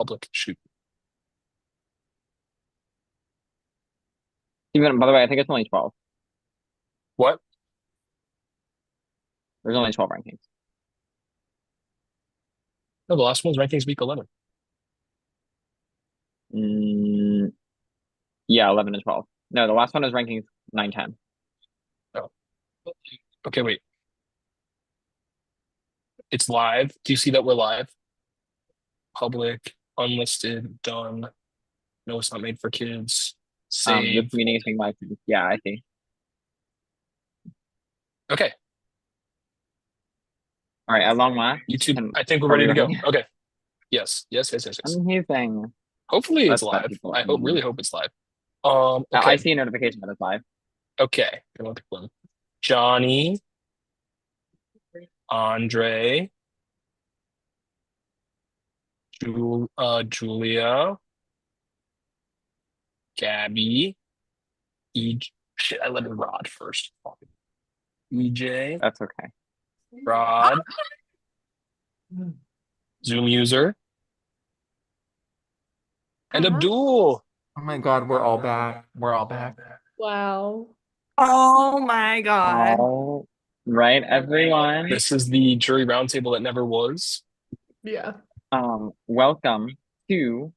Public. Shoot. Even by the way, I think it's only 12. What? There's only 12 rankings. No, the last one's rankings week 11. Mm, yeah, 11 and 12. No, the last one is rankings 9, 10. Oh. Okay, wait. It's live. Do you see that we're live? Public, unlisted, done. No, it's not made for kids. This Save. meeting is being live. Yeah, I see. Okay, All right, at long last, YouTube. can I think we're are we ready to go. ready? Okay. Yes. Yes. Yes. Yes. Yes. Amazing. Hopefully it's Let's let live. people I hope. in. Really hope it's live. I Okay. see a notification that it's live. Okay. Come on, people in. Johnny, Andre, Julia, Gabby, shit, I let Rod first. EJ, That's okay. Rod, Zoom user, and Uh-huh. Abdul. Oh my God, we're all back. We're all back. Wow. Oh my God. All right, everyone. This is the jury roundtable that never was. Yeah. Welcome to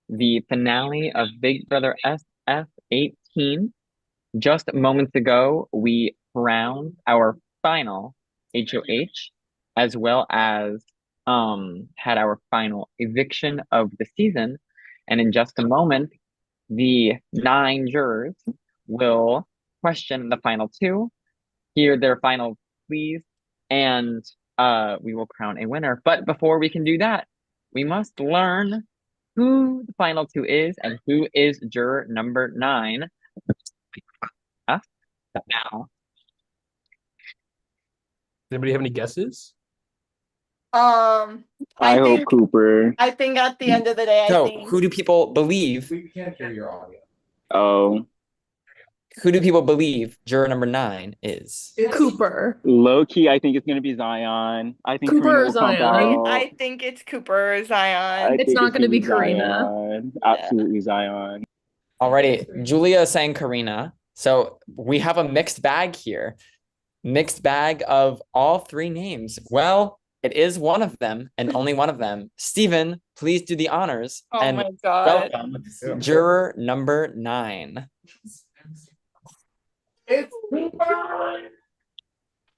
the finale of Big Brother SF18. Just moments ago, we crowned our final HOH, as well as had our final eviction of the season. And in just a moment, the 9 jurors will question the final 2, hear their final pleas, and we will crown a winner. But before we can do that, we must learn who the final 2 is and who is juror number 9. Now, Does anybody have any guesses? I I hope think Cooper. I think at the end of the day, I So, think who do people believe? We can't hear your audio. Oh, Who do people believe juror number 9 is? Cooper. low key, I think it's gonna be Zion. I think Cooper Karina or will comp Zion? out. I think it's Cooper or Zion. I It's think not going to be Karina. Zion. Absolutely Zion. Alrighty, Julia is saying Karina. So we have a mixed bag here. Mixed bag of all 3 names. Well, it is one of them and only one of them. Stephen, please do the honors Oh and my God. welcome juror number 9. It's Cooper.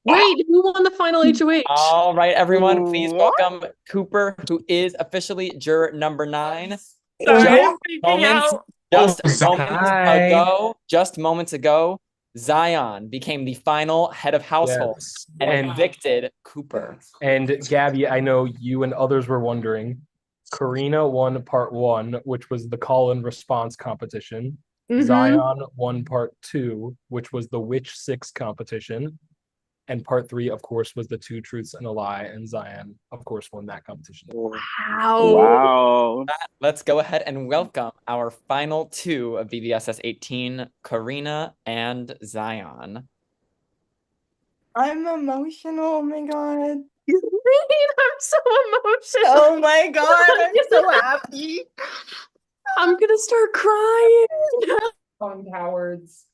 Wait, who won the final HOH? All right, everyone, please What? welcome Cooper, who is officially juror number 9. Sorry, Just I'm freaking moments, out. just moments ago, Zion became the final head of household Yes. and evicted Cooper. And Gabby, I know you and others were wondering. Karina won part 1, which was the call and response competition. Mhm. Zion won part 2, which was the Witch 6 competition. And part 3, of course, was the 2 truths and a lie. And Zion, of course, won that competition. Wow. Wow. Let's go ahead and welcome our final 2 of BBSS 18, Karina and Zion. I'm emotional. Oh my God. I'm so emotional. Oh my God. I'm so happy. I'm gonna start crying. Fun cowards.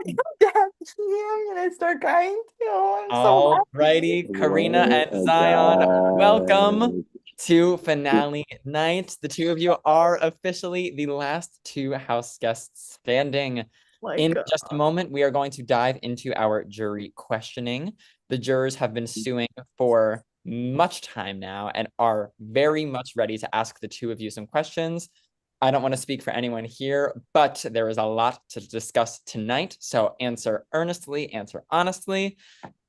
I'm gonna start crying too. I'm so happy. Alrighty, Karina and Zion, welcome to finale night. The 2 of you are officially the last 2 house guests standing. In just a moment, we are going to dive into our jury questioning. The jurors have been stewing for much time now and are very much ready to ask the 2 of you some questions. I don't want to speak for anyone here, but there is a lot to discuss tonight. So answer earnestly, answer honestly.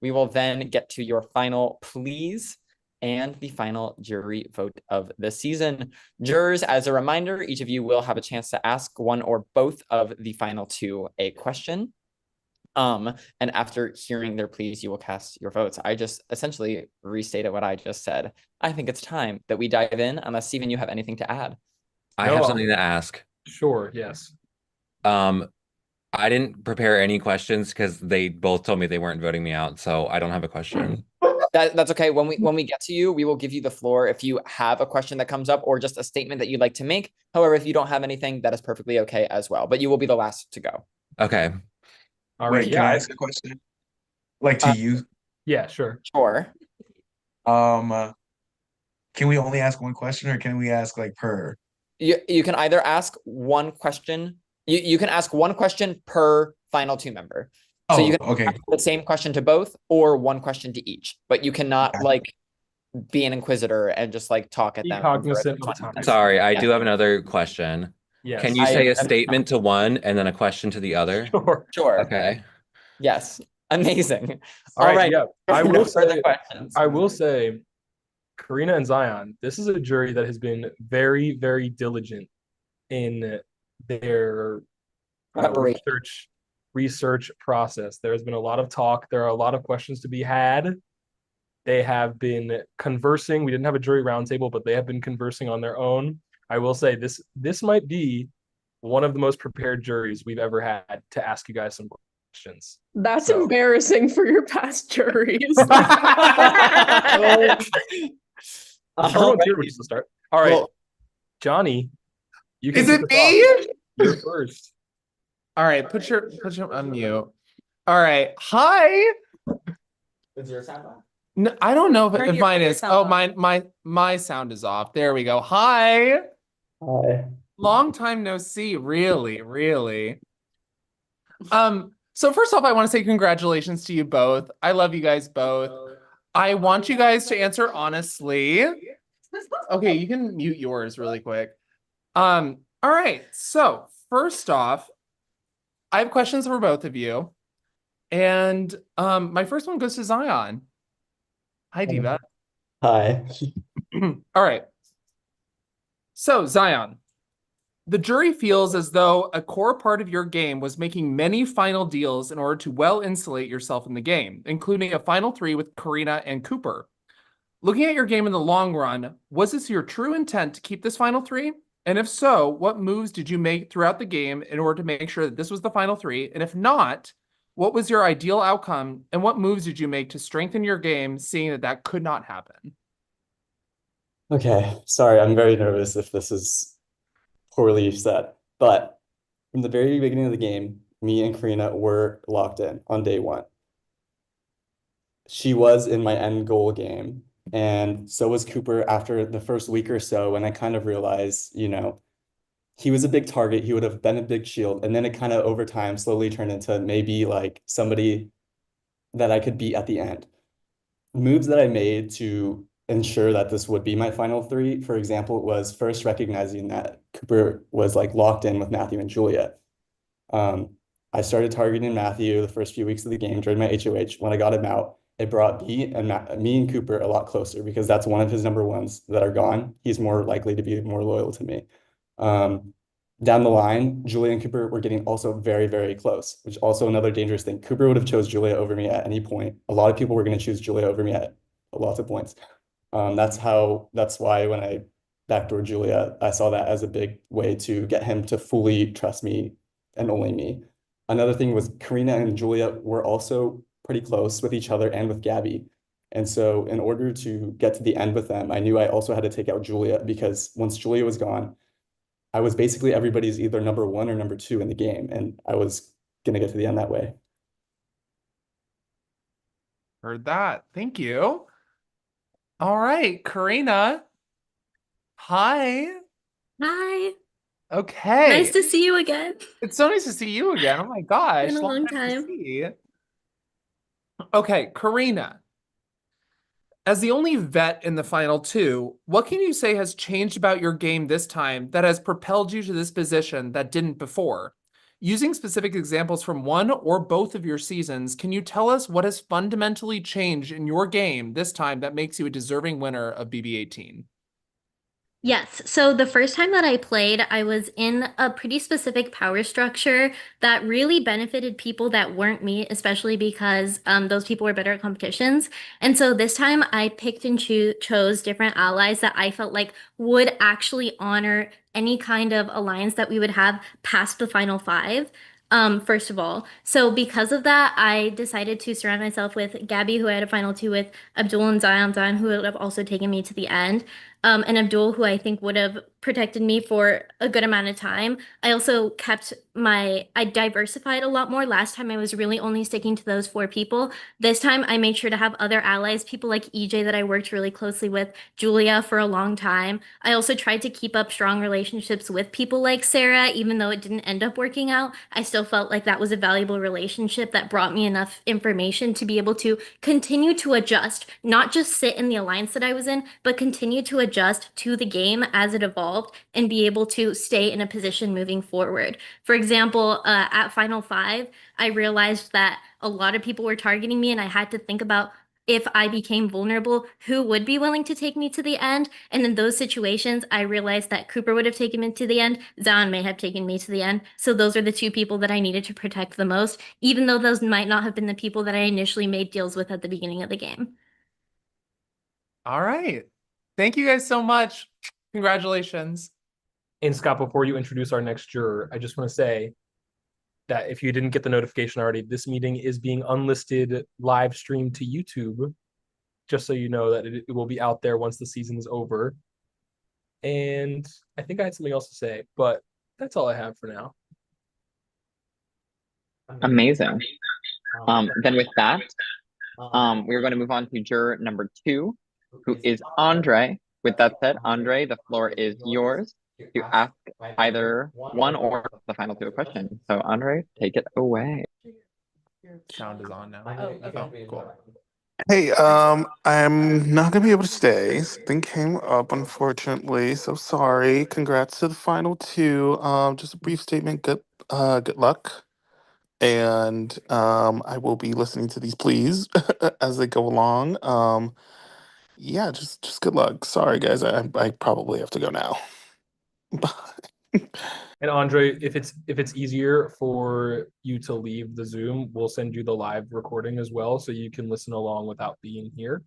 We will then get to your final pleas and the final jury vote of the season. Jurors, as a reminder, each of you will have a chance to ask one or both of the final 2 a question. And after hearing their pleas, you will cast your votes. I just essentially restated what I just said. I think it's time that we dive in, unless Stephen, you have anything to add. I have something to ask. Sure, yes. I didn't prepare any questions because they both told me they weren't voting me out, so I don't have a question. That's okay. When we get to you, we will give you the floor if you have a question that comes up or just a statement that you'd like to make. However, if you don't have anything, that is perfectly okay as well. But you will be the last to go. Okay. All Wait, right. can Yeah. I ask a question? Like to you? Yeah, sure. Sure. Can we only ask one question or can we ask like per? You can either ask one question. You can ask one question per final two member. So you can okay. ask the same question to both or one question to each, but you cannot Okay. like be an inquisitor and just like talk at Be them. cognizant for of 20 time. minutes. Sorry, I Yeah. do have another question. Yes. Can you I say a am- statement to one and then a question to the other? Sure. Sure. Okay. Yes. Amazing. All right. Yeah. I No will further say, questions. Karina and Zion, this is a jury that has been very, very diligent in their Preparation. research process. There has been a lot of talk. There are a lot of questions to be had. They have been conversing. We didn't have a jury roundtable, but they have been conversing on their own. I will say this might be one of the most prepared juries we've ever had to ask you guys some questions. That's So- embarrassing for your past juries. Everyone's here, which is the start. All right, Well, Johnny, you can Is kick it us off. me? You're first. All right, put your on mute. All right. Hi. is your sound on? No, I don't know Turn if your mine is. sound Oh, on. my sound is off. There we go. Hi. Hi. Long time no see. Really, really. So first off, I want to say congratulations to you both. I love you guys both. I want you guys to answer honestly. Okay, you can mute yours really quick. All right. So first off, I have questions for both of you. And my first one goes to Zion. Hi, Diva. Hi. All right. So, Zion, the jury feels as though a core part of your game was making many final deals in order to well insulate yourself in the game, including a final three with Karina and Cooper. Looking at your game in the long run, was this your true intent to keep this final three? And if so, what moves did you make throughout the game in order to make sure that this was the final three? And if not, what was your ideal outcome? And what moves did you make to strengthen your game, seeing that that could not happen? Okay, sorry, I'm very nervous if this is poorly said. But from the very beginning of the game, me and Karina were locked in on day one. She was in my end goal game, and so was Cooper after the first week or so, when I kind of realized, he was a big target. He would have been a big shield. And then it kind of over time slowly turned into maybe like somebody that I could beat at the end. Moves that I made to ensure that this would be my final three, for example, was first recognizing that Cooper was like locked in with Matthew and Julia. I started targeting Matthew the first few weeks of the game during my HOH. When I got him out, it brought me and Cooper a lot closer because that's one of his number ones that are gone. He's more likely to be more loyal to me. Down the line, Julia and Cooper were getting also very, very close, which is also another dangerous thing. Cooper would have chose Julia over me at any point. A lot of people were going to choose Julia over me at lots of points. That's why when I backdoor Julia, I saw that as a big way to get him to fully trust me and only me. Another thing was Karina and Julia were also pretty close with each other and with Gabby. And so in order to get to the end with them, I knew I also had to take out Julia, because once Julia was gone, I was basically everybody's either number one or number two in the game, and I was going to get to the end that way. Heard that. Thank you. All right, Karina. Hi. Hi. Okay. Nice to see you again. It's so nice to see you again. Oh my gosh. Been a long to time. see. Okay, Karina. As the only vet in the final two, what can you say has changed about your game this time that has propelled you to this position that didn't before? Using specific examples from one or both of your seasons, can you tell us what has fundamentally changed in your game this time that makes you a deserving winner of BB18? Yes. So the first time that I played, I was in a pretty specific power structure that really benefited people that weren't me, especially because those people were better at competitions. And so this time I picked and chose different allies that I felt like would actually honor any kind of alliance that we would have past the final five. first of all. So because of that, I decided to surround myself with Gabby, who I had a final two with, Abdul and Zion, who would have also taken me to the end. And Abdul, who I think would have protected me for a good amount of time. I also I diversified a lot more. Last time I was really only sticking to those four people. This time I made sure to have other allies, people like EJ that I worked really closely with, Julia for a long time. I also tried to keep up strong relationships with people like Sarah, even though it didn't end up working out. I still felt like that was a valuable relationship that brought me enough information to be able to continue to adjust, not just sit in the alliance that I was in, but continue to adjust to the game as it evolved and be able to stay in a position moving forward. For example, at Final Five, I realized that a lot of people were targeting me, and I had to think about if I became vulnerable, who would be willing to take me to the end? And in those situations, I realized that Cooper would have taken me to the end. Zion may have taken me to the end. So those are the two people that I needed to protect the most, even though those might not have been the people that I initially made deals with at the beginning of the game. All right. Thank you guys so much. Congratulations. And Scott, before you introduce our next juror, I just want to say that if you didn't get the notification already, this meeting is being unlisted live streamed to YouTube, just so you know that it will be out there once the season is over. And I think I had something else to say, but that's all I have for now. Amazing. Then with that, we're going to move on to juror number 2, who is Andre. With that said, Andre, the floor is yours to ask either one or the final two a question. So Andre, take it away. Sound is on now. Oh, cool. Hey, I'm not gonna be able to stay. Something came up, unfortunately. So sorry. Congrats to the final two. Just a brief statement. Good luck. And I will be listening to these pleas as they go along. Yeah, just good luck. Sorry, guys. I probably have to go now. Bye. And Andre, if it's easier for you to leave the Zoom, we'll send you the live recording as well, so you can listen along without being here.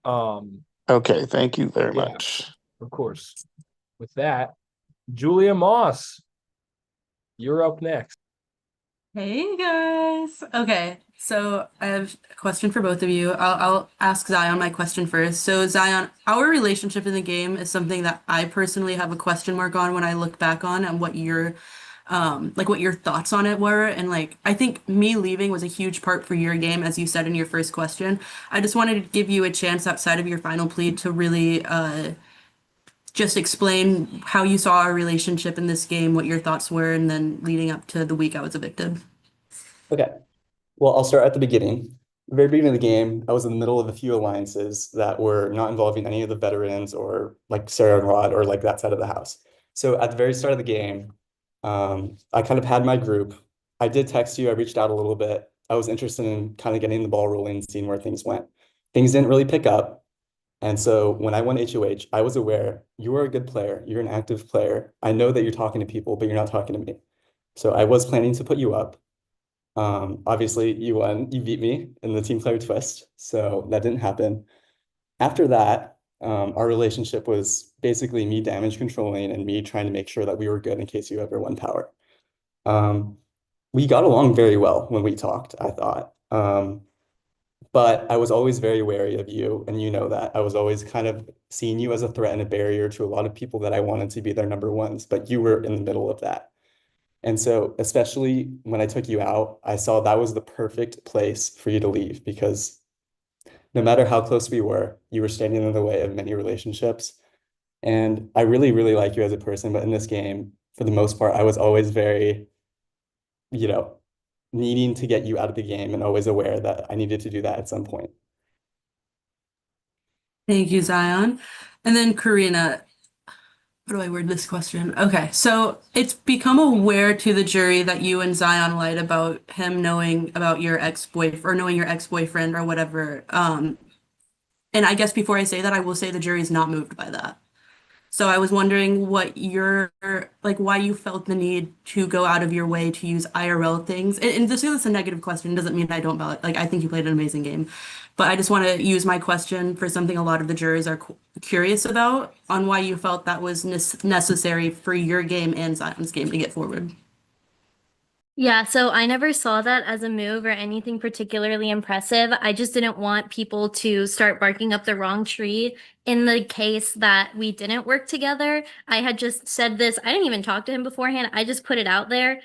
Okay, thank you very much. Of course. With that, Julia Moss, you're up next. Hey guys. Okay, so I have a question for both of you. I'll ask Zion my question first. So Zion, our relationship in the game is something that I personally have a question mark on when I look back on and what your what your thoughts on it were. And like I think me leaving was a huge part for your game, as you said in your first question. I just wanted to give you a chance outside of your final plea to really just explain how you saw our relationship in this game, what your thoughts were, and then leading up to the week I was evicted. Okay. Well, I'll start at the beginning. The very beginning of the game, I was in the middle of a few alliances that were not involving any of the veterans or like Sarah and Rod or like that side of the house. So at the very start of the game, I kind of had my group. I did text you. I reached out a little bit. I was interested in kind of getting the ball rolling, seeing where things went. Things didn't really pick up. And so when I won HOH, I was aware you are a good player. You're an active player. I know that you're talking to people, but you're not talking to me. So I was planning to put you up. Obviously, you won. You beat me in the team player twist. So that didn't happen. After that, our relationship was basically me damage controlling and me trying to make sure that we were good in case you ever won power. We got along very well when we talked, I thought. But I was always very wary of you, and you know that. I was always kind of seeing you as a threat and a barrier to a lot of people that I wanted to be their number ones, but you were in the middle of that. And so, especially when I took you out, I saw that was the perfect place for you to leave, because no matter how close we were, you were standing in the way of many relationships. And I really, really like you as a person, but in this game, for the most part, I was always very, needing to get you out of the game and always aware that I needed to do that at some point. Thank you, Zion. And then Karina, how do I word this question? Okay, so it's become aware to the jury that you and Zion lied about him knowing about your ex-boyfriend or knowing your ex-boyfriend or whatever. And I guess before I say that, I will say the jury is not moved by that. So I was wondering what why you felt the need to go out of your way to use IRL things. And this is a negative question, doesn't mean I don't valid. Like, I think you played an amazing game. But I just want to use my question for something a lot of the jurors are curious about, on why you felt that was necessary for your game and Zion's game to get forward. Yeah, so I never saw that as a move or anything particularly impressive. I just didn't want people to start barking up the wrong tree in the case that we didn't work together. I had just said this, I didn't even talk to him beforehand. I just put it out there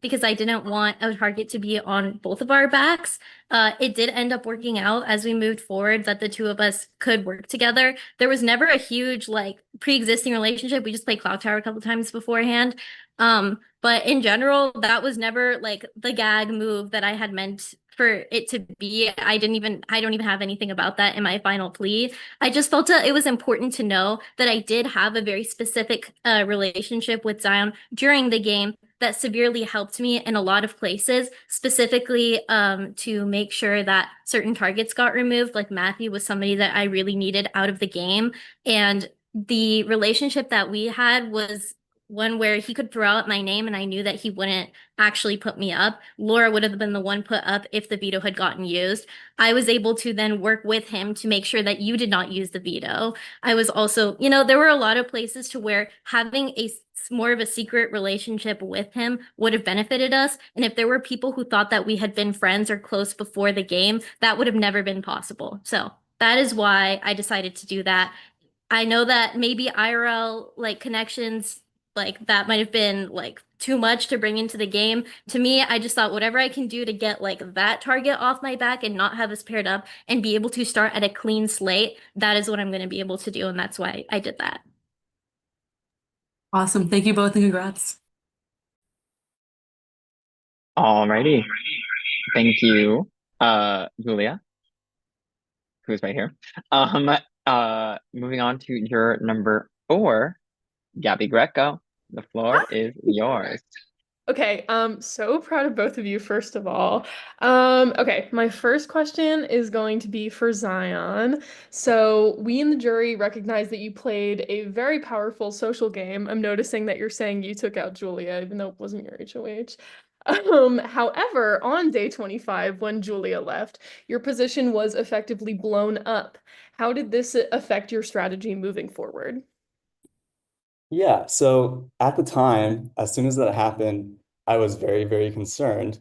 because I didn't want a target to be on both of our backs. It did end up working out as we moved forward that the two of us could work together. There was never a huge like pre-existing relationship. We just played Clock Tower a couple times beforehand. But in general, that was never like the gag move that I had meant for it to be. I don't even have anything about that in my final plea. I just felt it was important to know that I did have a very specific relationship with Zion during the game that severely helped me in a lot of places, specifically to make sure that certain targets got removed. Like Matthew was somebody that I really needed out of the game. And the relationship that we had was one where he could throw out my name and I knew that he wouldn't actually put me up. Laura would have been the one put up if the veto had gotten used. I was able to then work with him to make sure that you did not use the veto. I was also, there were a lot of places to where having a more of a secret relationship with him would have benefited us. And if there were people who thought that we had been friends or close before the game, that would have never been possible. So that is why I decided to do that. I know that maybe IRL like connections like that might have been like too much to bring into the game. To me, I just thought whatever I can do to get like that target off my back and not have us paired up and be able to start at a clean slate, that is what I'm going to be able to do. And that's why I did that. Awesome. Thank you both and congrats. Alrighty. Thank you, Julia, who's right here. Moving on to your number 4, Gabby Greco. The floor is yours. Okay, so proud of both of you, first of all. Okay, my first question is going to be for Zion. So we in the jury recognize that you played a very powerful social game. I'm noticing that you're saying you took out Julia, even though it wasn't your HOH. However, on day 25, when Julia left, your position was effectively blown up. How did this affect your strategy moving forward? Yeah, so at the time, as soon as that happened, I was very, very concerned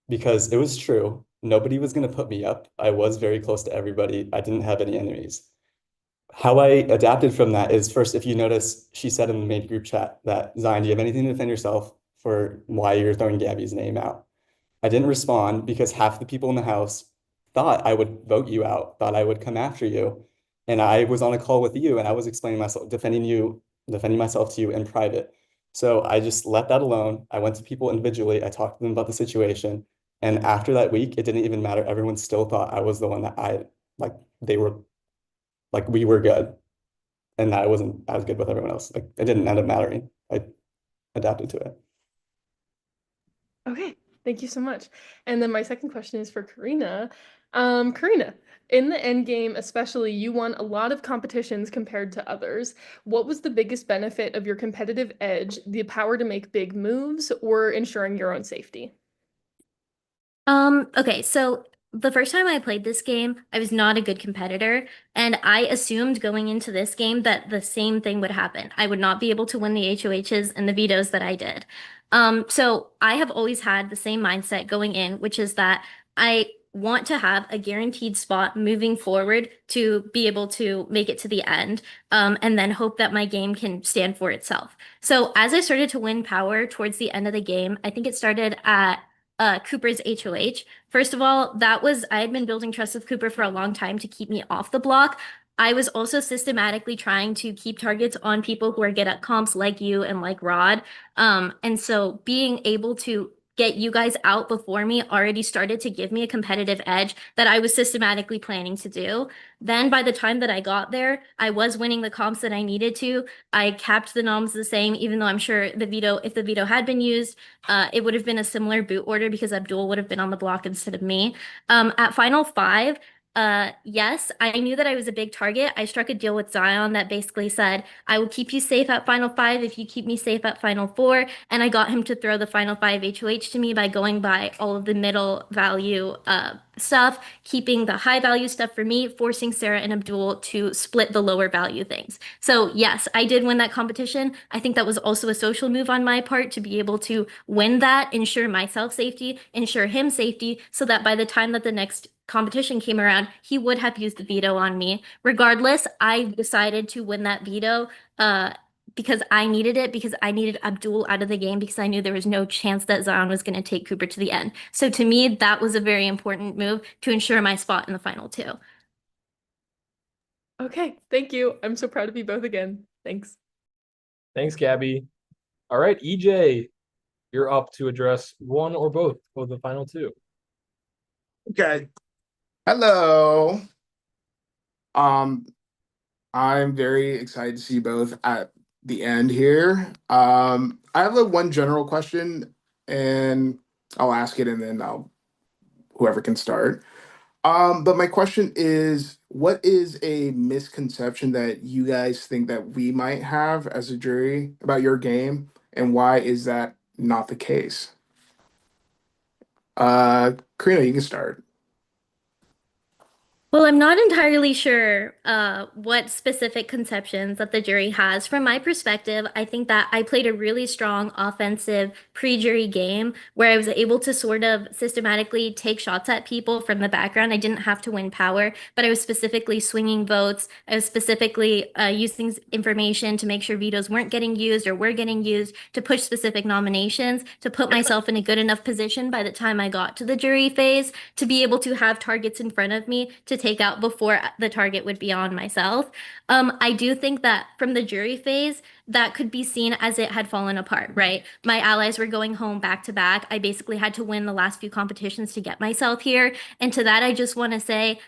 because it was true. Nobody was going to put me up. I was very close to everybody. I didn't have any enemies. How I adapted from that is first, if you notice, she said in the main group chat that, Zion, do you have anything to defend yourself for why you're throwing Gabby's name out? I didn't respond because half the people in the house thought I would vote you out, thought I would come after you. And I was on a call with you and I was explaining myself, defending myself to you in private. So I just let that alone. I went to people individually. I talked to them about the situation. And after that week, it didn't even matter. Everyone still thought I was the one that we were good. And I wasn't as good with everyone else. Like it didn't end up mattering. I adapted to it. Okay, thank you so much. And then my second question is for Karina. Karina, in the end game, especially, you won a lot of competitions compared to others. What was the biggest benefit of your competitive edge, the power to make big moves, or ensuring your own safety? Okay, so the first time I played this game, I was not a good competitor, and I assumed going into this game that the same thing would happen. I would not be able to win the HOHs and the vetoes that I did. So I have always had the same mindset going in, which is that I want to have a guaranteed spot moving forward to be able to make it to the end, and then hope that my game can stand for itself. So as I started to win power towards the end of the game, I think it started at Cooper's HOH. First of all, I had been building trust with Cooper for a long time to keep me off the block. I was also systematically trying to keep targets on people who are good at comps like you and like Rod. And so being able to get you guys out before me already started to give me a competitive edge that I was systematically planning to do. Then by the time that I got there, I was winning the comps that I needed to. I capped the noms the same, even though I'm sure if the veto had been used, it would have been a similar boot order because Abdul would have been on the block instead of me. At Final 5, yes, I knew that I was a big target. I struck a deal with Zion that basically said, I will keep you safe at Final 5 if you keep me safe at Final 4. And I got him to throw the Final 5 HOH to me by going by all of the middle value stuff, keeping the high value stuff for me, forcing Sarah and Abdul to split the lower value things. So yes, I did win that competition. I think that was also a social move on my part to be able to win that, ensure myself safety, ensure him safety, so that by the time that the next competition came around, he would have used the veto on me. Regardless, I decided to win that veto because I needed it, because I needed Abdul out of the game, because I knew there was no chance that Zion was going to take Cooper to the end. So to me, that was a very important move to ensure my spot in the final two. Okay, thank you. I'm so proud of you both again. Thanks. Thanks, Gabby. All right, EJ, you're up to address one or both of the final two. Okay. Hello. I'm very excited to see you both at the end here. I have one general question, and I'll ask it, and then whoever can start. But my question is, what is a misconception that you guys think that we might have as a jury about your game, and why is that not the case? Karina, you can start. Well, I'm not entirely sure what specific conceptions that the jury has. From my perspective, I think that I played a really strong offensive pre-jury game where I was able to sort of systematically take shots at people from the background. I didn't have to win power, but I was specifically swinging votes. I was specifically using information to make sure vetoes weren't getting used or were getting used to push specific nominations to put myself in a good enough position by the time I got to the jury phase to be able to have targets in front of me to take out before the target would be on myself. I do think that from the jury phase, that could be seen as it had fallen apart, right? My allies were going home back to back. I basically had to win the last few competitions to get myself here. And to that, I just want to say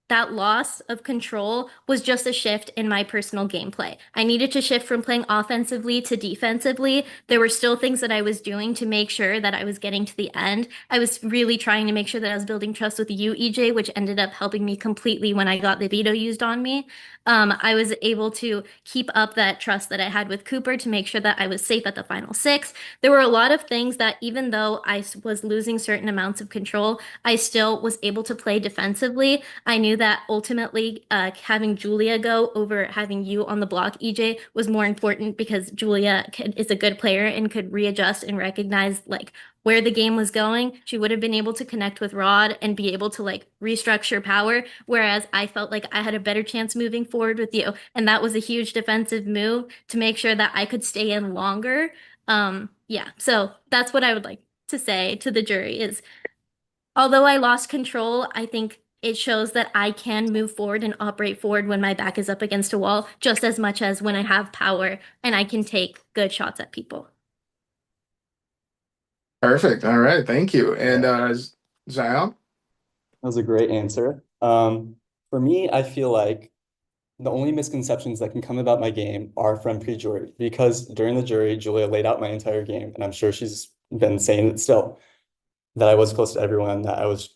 that loss of control was just a shift in my personal gameplay. I needed to shift from playing offensively to defensively. There were still things that I was doing to make sure that I was getting to the end. I was really trying to make sure that I was building trust with you, EJ, which ended up helping me completely when I got the veto used on me. I was able to keep up that trust that I had with Cooper to make sure that I was safe at the final six. There were a lot of things that even though I was losing certain amounts of control, I still was able to play defensively. I knew that ultimately having Julia go over having you on the block, EJ, was more important because Julia is a good player and could readjust and recognize like where the game was going. She would have been able to connect with Rod and be able to like restructure power, whereas I felt like I had a better chance moving forward with you. And that was a huge defensive move to make sure that I could stay in longer. Yeah, so that's what I would like to say to the jury is, although I lost control, I think it shows that I can move forward and operate forward when my back is up against a wall just as much as when I have power and I can take good shots at people. Perfect. All right. Thank you. And Zion? That was a great answer. For me, I feel like the only misconceptions that can come about my game are from pre-jury, because during the jury, Julia laid out my entire game, and I'm sure she's been saying it still, that I was close to everyone, that I was,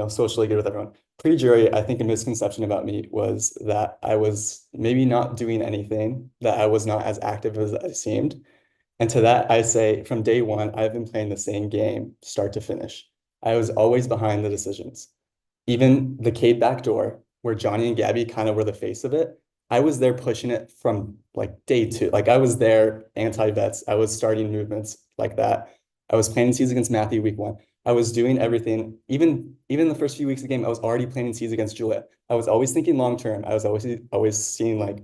socially good with everyone. Pre-jury, I think a misconception about me was that I was maybe not doing anything, that I was not as active as I seemed. And to that, I say from day one, I've been playing the same game, start to finish. I was always behind the decisions. Even the Cade backdoor, where Johnny and Gabby kind of were the face of it, I was there pushing it from like day two. Like I was there anti-vets. I was starting movements like that. I was planning seeds against Matthew week one. I was doing everything. Even the first few weeks of the game, I was already planning seeds against Julia. I was always thinking long term. I was always seeing like,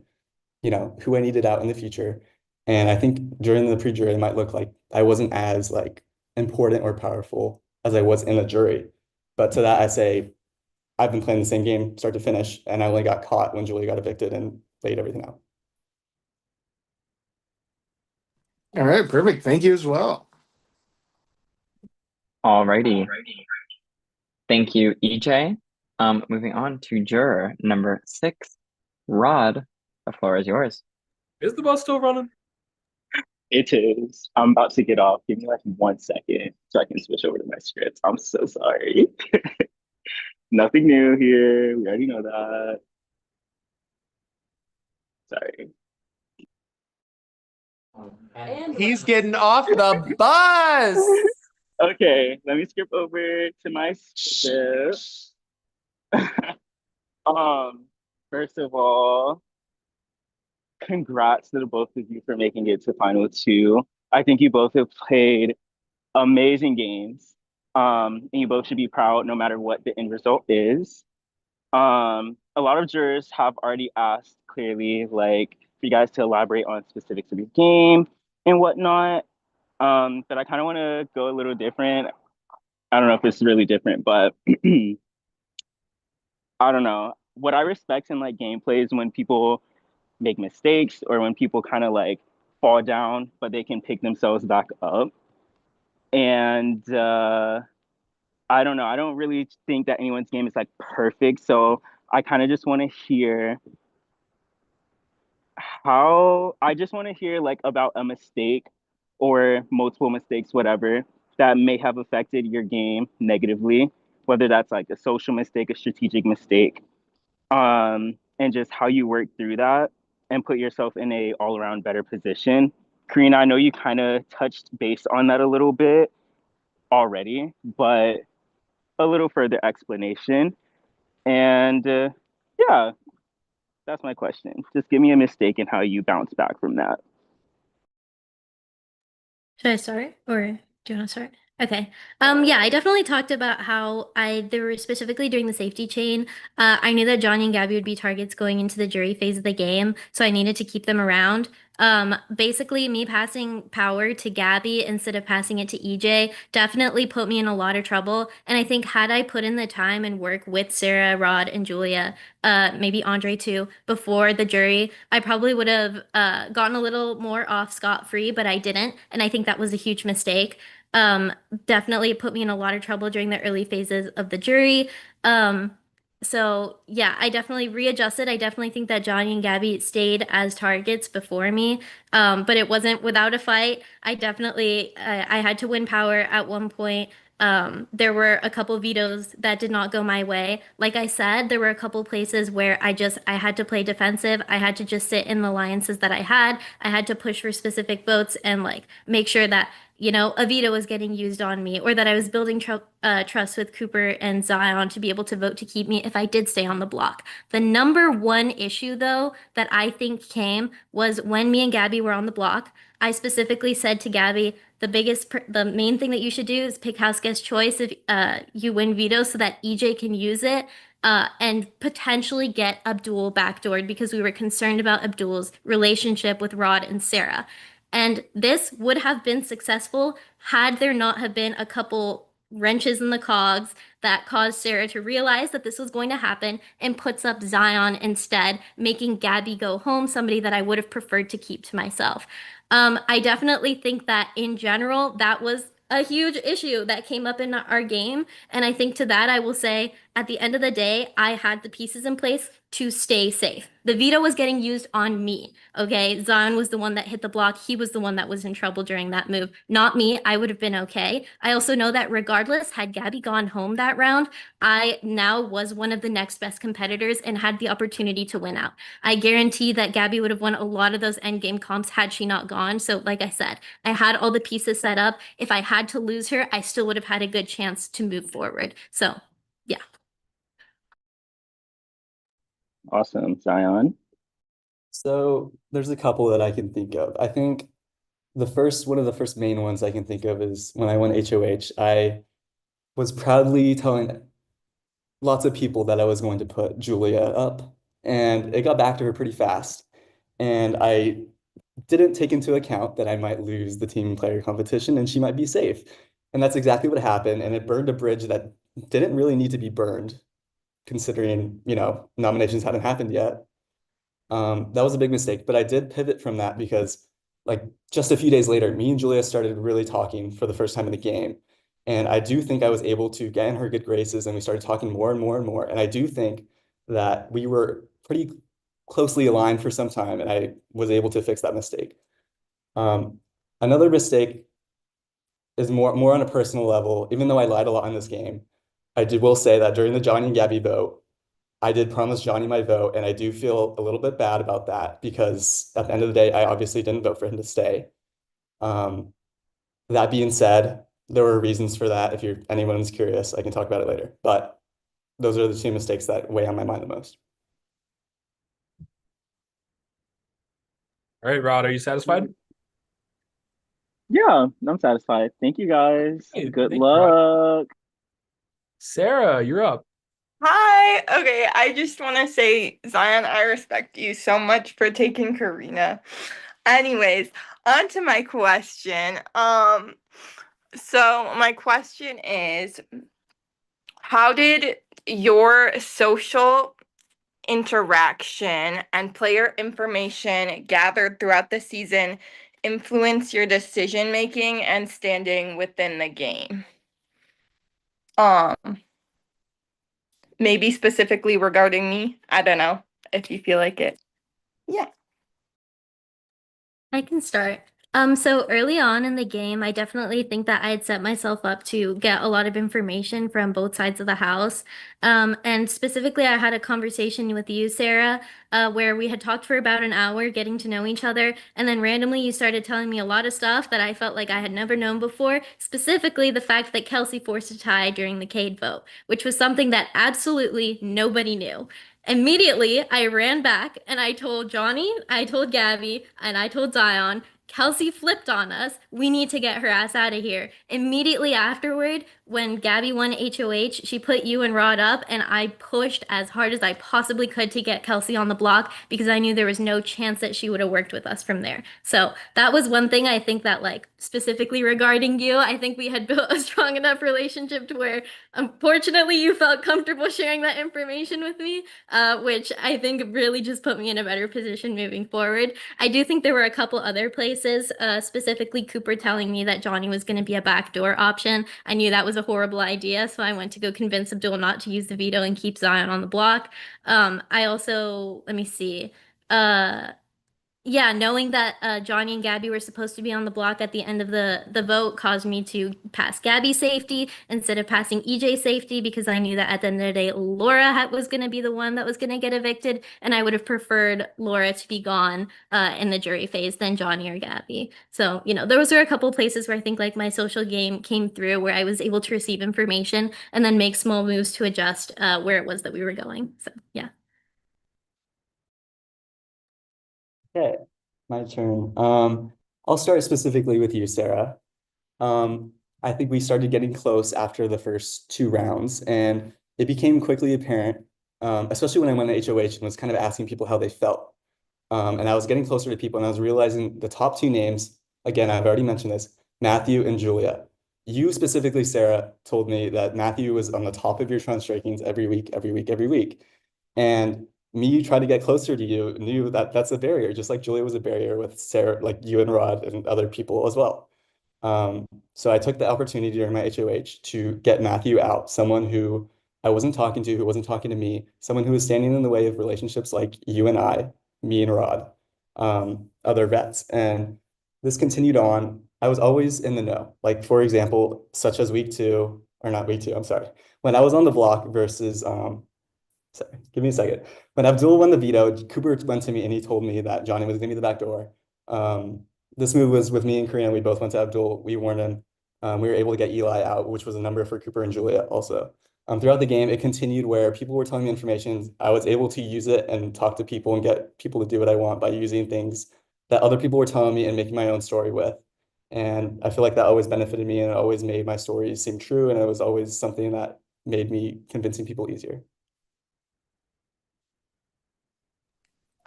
who I needed out in the future. And I think during the pre-jury, it might look like I wasn't as like important or powerful as I was in the jury. But to that, I say, I've been playing the same game start to finish, and I only got caught when Julia got evicted and laid everything out. All right, perfect. Thank you as well. Alrighty. Thank you, EJ. Moving on to juror number 6, Rod. The floor is yours. Is the bus still running? It is. I'm about to get off. Give me like 1 second so I can switch over to my script. I'm so sorry. Nothing new here. We already know that. Sorry. He's getting off the bus. Okay, let me skip over to my script. First of all, congrats to the both of you for making it to final two. I think you both have played amazing games. And you both should be proud no matter what the end result is. A lot of jurors have already asked clearly, like, for you guys to elaborate on specifics of your game and whatnot. But I kind of want to go a little different. I don't know if it's really different, but I don't know. What I respect in like gameplay is when people make mistakes or when people kind of like fall down, but they can pick themselves back up. And I don't know. I don't really think that anyone's game is like perfect. So I kind of just want to hear I just want to hear like about a mistake or multiple mistakes, whatever, that may have affected your game negatively, whether that's like a social mistake, a strategic mistake, and just how you work through that and put yourself in a all around better position. Karina, I know you kind of touched base on that a little bit already, but a little further explanation. And yeah, that's my question. Just give me a mistake and how you bounce back from that. Should I start or do you want to start? Okay. Yeah, I definitely talked about how there were specifically during the safety chain, I knew that Johnny and Gabby would be targets going into the jury phase of the game, so I needed to keep them around. Basically me passing power to Gabby instead of passing it to EJ definitely put me in a lot of trouble. And I think had I put in the time and work with Sarah, Rod, and Julia, maybe Andre too, before the jury, I probably would have gotten a little more off scot-free, but I didn't. And I think that was a huge mistake. Definitely put me in a lot of trouble during the early phases of the jury. So yeah, I definitely readjusted. I definitely think that Johnny and Gabby stayed as targets before me. But it wasn't without a fight. I definitely I had to win power at one point. There were a couple vetoes that did not go my way. Like I said, there were a couple places where I had to play defensive. I had to just sit in the alliances that I had. I had to push for specific votes and like make sure that a veto was getting used on me, or that I was building trust with Cooper and Zion to be able to vote to keep me if I did stay on the block. The number one issue, though, that I think came was when me and Gabby were on the block. I specifically said to Gabby, the main thing that you should do is pick house guest choice if you win veto so that EJ can use it. And potentially get Abdul backdoored because we were concerned about Abdul's relationship with Rod and Sarah. And this would have been successful had there not have been a couple wrenches in the cogs that caused Sarah to realize that this was going to happen and puts up Zion instead, making Gabby go home, somebody that I would have preferred to keep to myself. I definitely think that in general, that was a huge issue that came up in our game. And I think to that, I will say at the end of the day, I had the pieces in place to stay safe. The veto was getting used on me. Okay. Zion was the one that hit the block. He was the one that was in trouble during that move, not me. I would have been okay. I also know that regardless, had Gabby gone home that round, I now was one of the next best competitors and had the opportunity to win out. I guarantee that Gabby would have won a lot of those end game comps had she not gone. So like I said, I had all the pieces set up. If I had to lose her, I still would have had a good chance to move forward. So yeah. Awesome. Zion? So there's a couple that I can think of. I think one of the first main ones I can think of is when I won HOH, I was proudly telling lots of people that I was going to put Julia up, and it got back to her pretty fast. And I didn't take into account that I might lose the team player competition and she might be safe. And that's exactly what happened. And it burned a bridge that didn't really need to be burned, considering, nominations hadn't happened yet. That was a big mistake, but I did pivot from that because like just a few days later, me and Julia started really talking for the first time in the game. And I do think I was able to get in her good graces and we started talking more and more and more. And I do think that we were pretty closely aligned for some time and I was able to fix that mistake. Another mistake is more on a personal level. Even though I lied a lot in this game, will say that during the Johnny and Gabby vote, I did promise Johnny my vote, and I do feel a little bit bad about that because at the end of the day, I obviously didn't vote for him to stay. That being said, there were reasons for that. If anyone's curious, I can talk about it later. But those are the two mistakes that weigh on my mind the most. All right, Rod, are you satisfied? Yeah, I'm satisfied. Thank you guys. Hey, Good thank you, Rod. luck. Sarah, you're up. Hi. Okay, I just want to say, Zion, I respect you so much for taking Karina. Anyways, on to my question. So my question is, how did your social interaction and player information gathered throughout the season influence your decision making and standing within the game? Maybe specifically regarding me. I don't know if you feel like it. Yeah. I can start. So early on in the game, I definitely think that I had set myself up to get a lot of information from both sides of the house. And specifically, I had a conversation with you, Sarah, where we had talked for about an hour, getting to know each other, and then randomly you started telling me a lot of stuff that I felt like I had never known before, specifically the fact that Kelsey forced a tie during the Cade vote, which was something that absolutely nobody knew. Immediately, I ran back and I told Johnny, I told Gabby, and I told Zion, Kelsey flipped on us. We need to get her ass out of here. Immediately afterward, when Gabby won HOH, she put you and Rod up, and I pushed as hard as I possibly could to get Kelsey on the block because I knew there was no chance that she would have worked with us from there. So that was one thing I think that, like, specifically regarding you, I think we had built a strong enough relationship to where, unfortunately, you felt comfortable sharing that information with me, which I think really just put me in a better position moving forward. I do think there were a couple other places, specifically Cooper telling me that Johnny was going to be a backdoor option. I knew that was a horrible idea, so I went to go convince Abdul not to use the veto and keep Zion on the block. I also, let me see. Yeah, knowing that Johnny and Gabby were supposed to be on the block at the end of the vote caused me to pass Gabby safety instead of passing EJ safety because I knew that at the end of the day, Laura was going to be the one that was going to get evicted, and I would have preferred Laura to be gone in the jury phase than Johnny or Gabby. So, those are a couple places where I think like my social game came through where I was able to receive information and then make small moves to adjust where it was that we were going. So, yeah. Okay, my turn. I'll start specifically with you, Sarah. I think we started getting close after the first two rounds, and it became quickly apparent, especially when I went to HOH and was kind of asking people how they felt. And I was getting closer to people, and I was realizing the top two names, again, I've already mentioned this, Matthew and Julia. You specifically, Sarah, told me that Matthew was on the top of your trust rankings every week, every week, every week. And me trying to get closer to you knew that that's a barrier, just like Julia was a barrier with Sarah, like you and Rod and other people as well. So I took the opportunity during my HOH to get Matthew out, someone who I wasn't talking to, who wasn't talking to me, someone who was standing in the way of relationships like you and I, me and Rod, other vets. And this continued on. I was always in the know. Like, for example, such as week two, or not week two, I'm sorry. When I was on the block versus, sorry, give me a second. When Abdul won the veto, Cooper went to me and he told me that Johnny was going to be the back door. This move was with me and Karina. We both went to Abdul. We warned him. We were able to get Eli out, which was a number for Cooper and Julia also. Throughout the game, it continued where people were telling me information. I was able to use it and talk to people and get people to do what I want by using things that other people were telling me and making my own story with. And I feel like that always benefited me and it always made my story seem true. And it was always something that made me convincing people easier.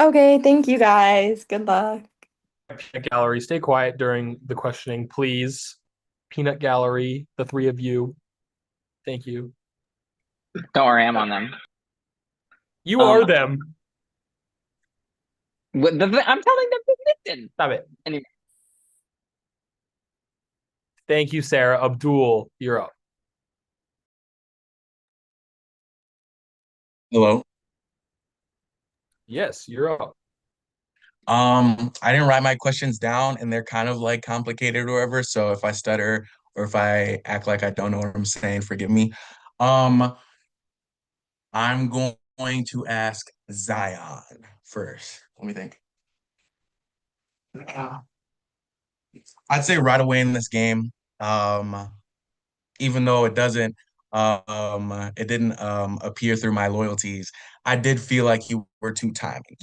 Okay, thank you guys. Good luck. Peanut Gallery, stay quiet during the questioning, please. Peanut Gallery, the three of you. Thank you. Don't worry, I'm on them. You are them. I'm telling them to listen. Stop it. Anyway. Thank you, Sarah. Abdul, you're up. Hello. Yes, you're up. I didn't write my questions down and they're kind of like complicated or whatever. So if I stutter or if I act like I don't know what I'm saying, forgive me. I'm going to ask Zion first. Let me think. I'd say right away in this game, even though it didn't appear through my loyalties, I did feel like you were two timing.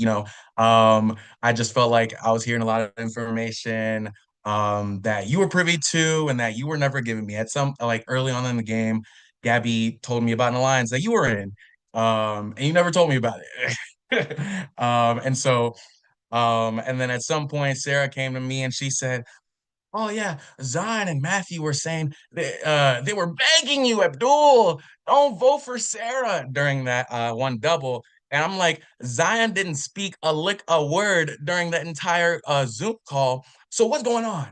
I just felt like I was hearing a lot of information that you were privy to and that you were never giving me. At some like early on in the game, Gabby told me about an alliance that you were in, and you never told me about it. And then at some point, Sarah came to me and she said, "Oh yeah, Zion and Matthew were saying they were begging you, Abdul, don't vote for Sarah during that one double." And I'm like, Zion didn't speak a word during that entire Zoom call. So what's going on?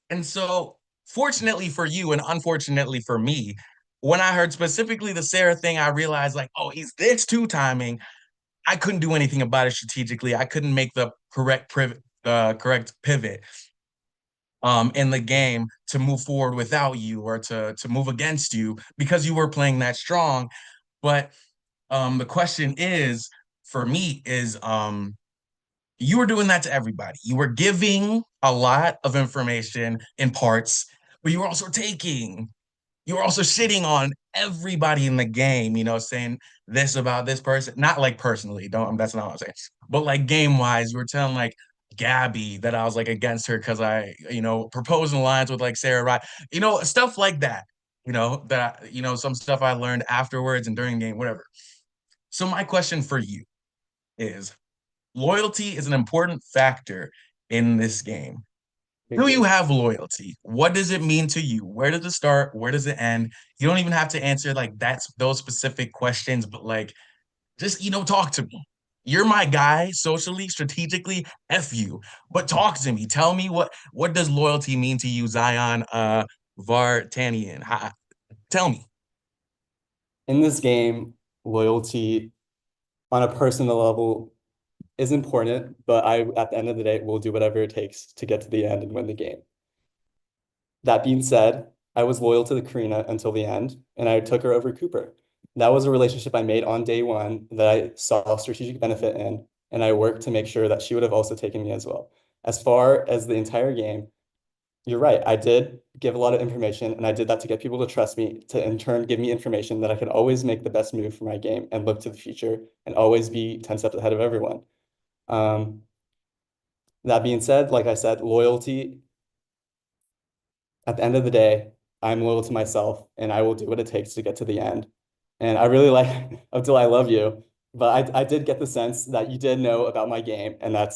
And so, fortunately for you and unfortunately for me, when I heard specifically the Sarah thing, I realized like, oh, he's this two timing. I couldn't do anything about it strategically. I couldn't make the correct pivot in the game to move forward without you or to move against you because you were playing that strong. But the question is for me is you were doing that to everybody. You were giving a lot of information in parts, but you were also taking. You were also shitting on everybody in the game, saying this about this person. Not like personally, don't that's not what I'm saying. But like game wise, you were telling like Gabby that I was like against her because I, proposed an alliance with like Sarah Rye, stuff like that. Some stuff I learned afterwards and during the game, whatever. So my question for you is loyalty is an important factor in this game. Do you have loyalty? What does it mean to you? Where does it start? Where does it end? You don't even have to answer like those specific questions, but like just talk to me. You're my guy socially, strategically, F you. But talk to me. Tell me what does loyalty mean to you, Zion Vartanian? Tell me. In this game, loyalty on a personal level is important, but at the end of the day, will do whatever it takes to get to the end and win the game. That being said, I was loyal to the Karina until the end, and I took her over Cooper. That was a relationship I made on day one that I saw strategic benefit in, and I worked to make sure that she would have also taken me as well. As far as the entire game, you're right. I did give a lot of information, and I did that to get people to trust me, to in turn give me information that I could always make the best move for my game and look to the future and always be 10 steps ahead of everyone. That being said, like I said, loyalty, at the end of the day, I'm loyal to myself and I will do what it takes to get to the end. And I really like Abdul, I love you, but I did get the sense that you did know about my game, and that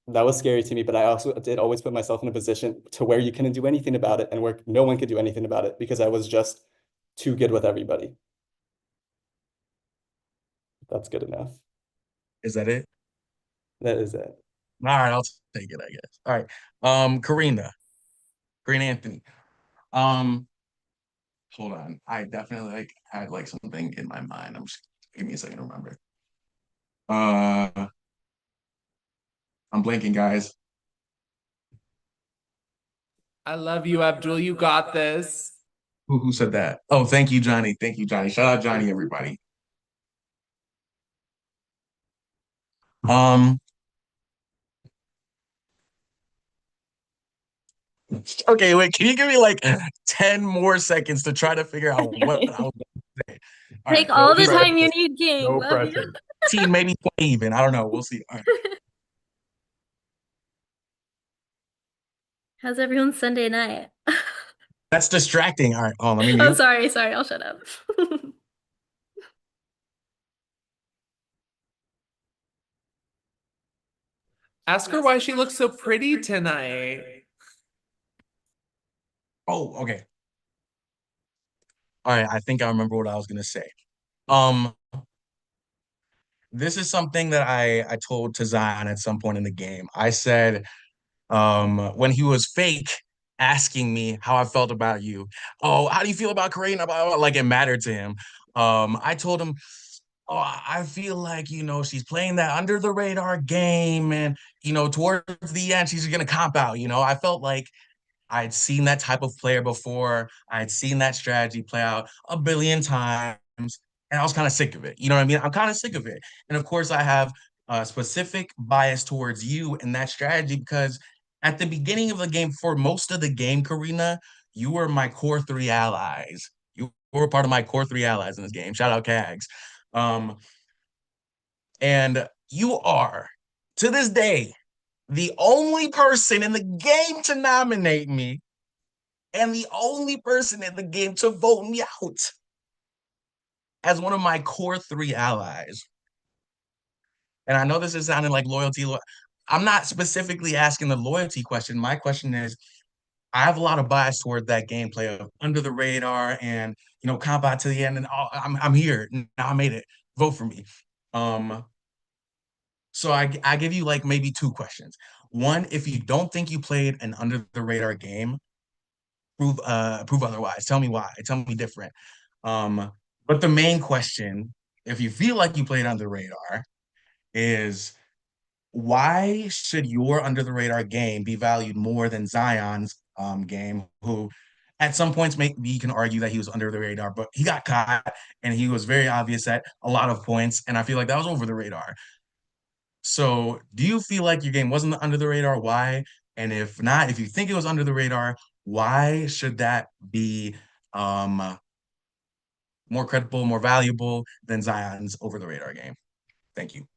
was scary to me, but I also did always put myself in a position to where you couldn't do anything about it and where no one could do anything about it because I was just too good with everybody. That's good enough. Is that it? That is it. All right, I'll take it, I guess. All right. Karina Anthony. Hold on. I definitely had something in my mind. Give me a second to remember. I'm blanking, guys. I love you, Abdul. You got this. Who said that? Oh, thank you, Johnny. Thank you, Johnny. Shout out Johnny, everybody. Okay, wait, can you give me 10 more seconds to try to figure out what I was going to say? Take all the time you need, King. No Love you. pressure. 15, maybe 20 even. I don't know. We'll see. All right. How's everyone's Sunday night? That's distracting. All right. Oh, let me Oh, mute. sorry. I'll shut up. Ask her why she looks so pretty tonight. Oh, okay. All right. I think I remember what I was going to say. This is something that I told to Zion at some point in the game. I said, when he was fake asking me how I felt about you. Oh, how do you feel about Karina? Blah, blah, blah, like it mattered to him. I told him, oh, I feel like, she's playing that under the radar game. And, towards the end, she's going to comp out. I felt like I'd seen that type of player before. I'd seen that strategy play out a billion times. And I was kind of sick of it. You know what I mean? I'm kind of sick of it. And of course, I have a specific bias towards you and that strategy because at the beginning of the game, for most of the game, Karina, you were my core 3 allies. You were part of my core 3 allies in this game. Shout out Kags. And you are, to this day, the only person in the game to nominate me and the only person in the game to vote me out as one of my core 3 allies. And I know this is sounding like loyalty. I'm not specifically asking the loyalty question. My question is, I have a lot of bias toward that gameplay of under the radar and combat to the end, and I'm here now. I made it. Vote for me. So I give you like maybe 2 questions. One, if you don't think you played an under the radar game, prove otherwise. Tell me why. Tell me different. But the main question, if you feel like you played under the radar, is why should your under the radar game be valued more than Zion's game, who at some points maybe you can argue that he was under the radar, but he got caught and he was very obvious at a lot of points, and I feel like that was over the radar. So do you feel like your game wasn't under the radar? Why? And if not, if you think it was under the radar, why should that be more credible, more valuable than Zion's over the radar game? Thank you.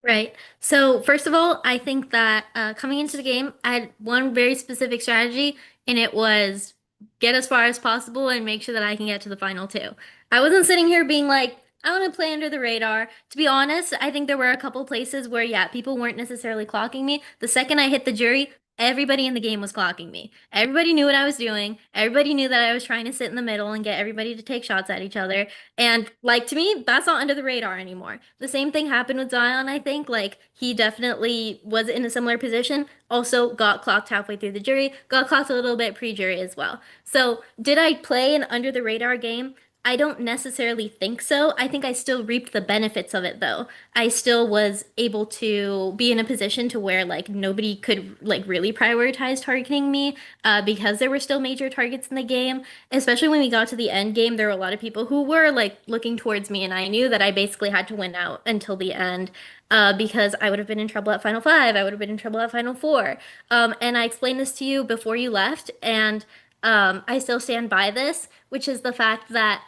Right. So first of all, I think that coming into the game, I had one very specific strategy, and it was get as far as possible and make sure that I can get to the final 2. I wasn't sitting here being like, I want to play under the radar. To be honest, I think there were a couple places where, yeah, people weren't necessarily clocking me. The second I hit the jury, everybody in the game was clocking me. Everybody knew what I was doing. Everybody knew that I was trying to sit in the middle and get everybody to take shots at each other. And like, to me, that's not under the radar anymore. The same thing happened with Zion, I think. Like, he definitely was in a similar position. Also got clocked halfway through the jury, got clocked a little bit pre-jury as well. So did I play an under the radar game? I don't necessarily think so. I think I still reaped the benefits of it though. I still was able to be in a position to where like nobody could like really prioritize targeting me because there were still major targets in the game. Especially when we got to the end game, there were a lot of people who were like looking towards me, and I knew that I basically had to win out until the end. Because I would have been in trouble at Final 5, I would have been in trouble at Final 4. And I explained this to you before you left, and I still stand by this, which is the fact that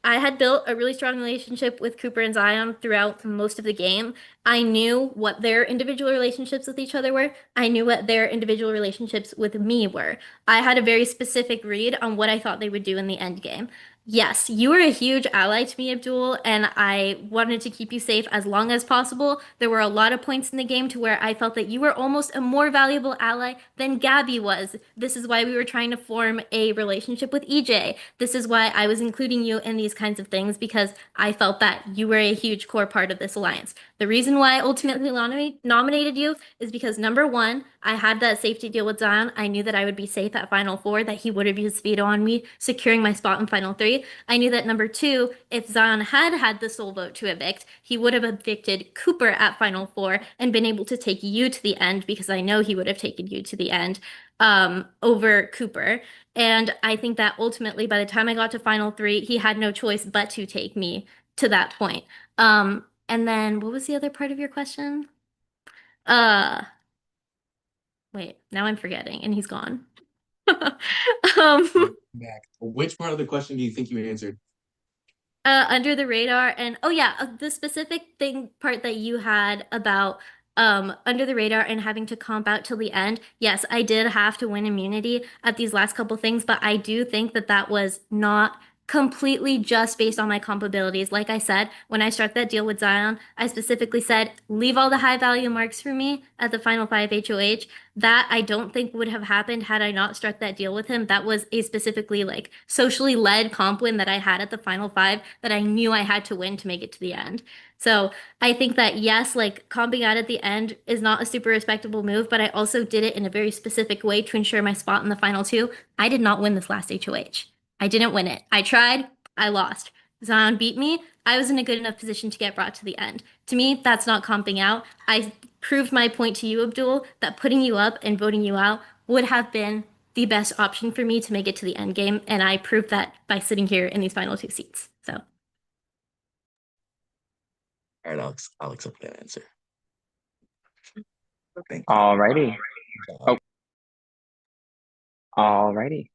I had built a really strong relationship with Cooper and Zion throughout most of the game. I knew what their individual relationships with each other were. I knew what their individual relationships with me were. I had a very specific read on what I thought they would do in the end game. Yes, you were a huge ally to me, Abdul, and I wanted to keep you safe as long as possible. There were a lot of points in the game to where I felt that you were almost a more valuable ally than Gabby was. This is why we were trying to form a relationship with EJ. This is why I was including you in these kinds of things, because I felt that you were a huge core part of this alliance. The reason why I ultimately nominated you is because number 1, I had that safety deal with Zion. I knew that I would be safe at Final 4, that he would have used veto on me, securing my spot in Final 3. I knew that number 2, if Zion had the sole vote to evict, he would have evicted Cooper at Final 4 and been able to take you to the end, because I know he would have taken you to the end over Cooper. And I think that ultimately, by the time I got to Final 3, he had no choice but to take me to that point. And then what was the other part of your question? Wait, now I'm forgetting, and he's gone. Back. Which part of the question do you think you answered? Under the radar, and oh yeah, the specific part that you had about under the radar and having to comp out till the end. Yes, I did have to win immunity at these last couple things, but I do think that that was not completely just based on my comp abilities. Like I said, when I struck that deal with Zion, I specifically said, leave all the high value marks for me at the Final 5 HOH. That I don't think would have happened had I not struck that deal with him. That was a specifically like socially led comp win that I had at the Final 5 that I knew I had to win to make it to the end. So I think that yes, like comping out at the end is not a super respectable move, but I also did it in a very specific way to ensure my spot in the Final 2. I did not win this last HOH. I didn't win it. I tried, I lost. Zion beat me. I was in a good enough position to get brought to the end. To me, that's not comping out. I proved my point to you, Abdul, that putting you up and voting you out would have been the best option for me to make it to the end game, and I proved that by sitting here in these final 2 seats. So. All right, Alex, I'll accept that answer. Alrighty. Oh. Alrighty.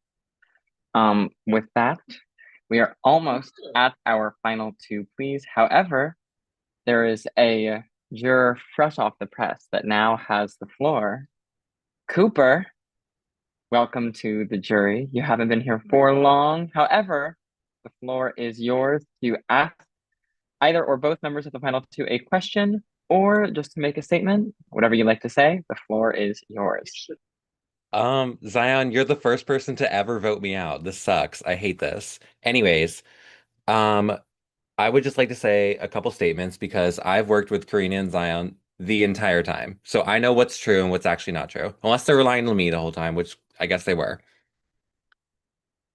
With that, we are almost at our final two, please. However, there is a juror fresh off the press that now has the floor. Cooper, welcome to the jury. You haven't been here for long. However, the floor is yours to ask either or both members of the final two a question or just to make a statement. Whatever you like to say, the floor is yours. Zion, you're the first person to ever vote me out. This sucks. I hate this. Anyways, I would just like to say a couple statements because I've worked with Karina and Zion the entire time. So I know what's true and what's actually not true. Unless they're relying on me the whole time, which I guess they were.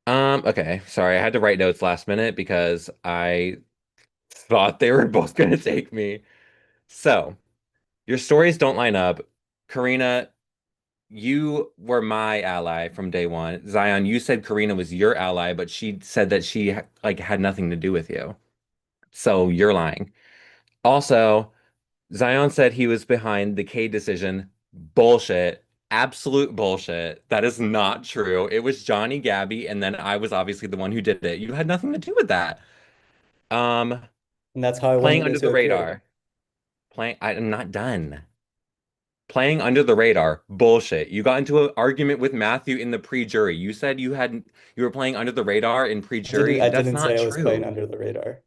Okay, sorry, I had to write notes last minute because I thought they were both gonna take me. So, your stories don't line up. Karina, you were my ally from day one. Zion, you said Karina was your ally, but she said that she like had nothing to do with you. So you're lying. Also, Zion said he was behind the Cade decision. Bullshit. Absolute bullshit. That is not true. It was Johnny, Gabby, and then I was obviously the one who did it. You had nothing to do with that. And that's how I Playing wanted under it to the appear. radar. I'm not done. Playing under the radar. Bullshit. You got into an argument with Matthew in the pre-jury. You said you were playing under the radar in pre-jury. I That's didn't not say I was playing true. under the radar.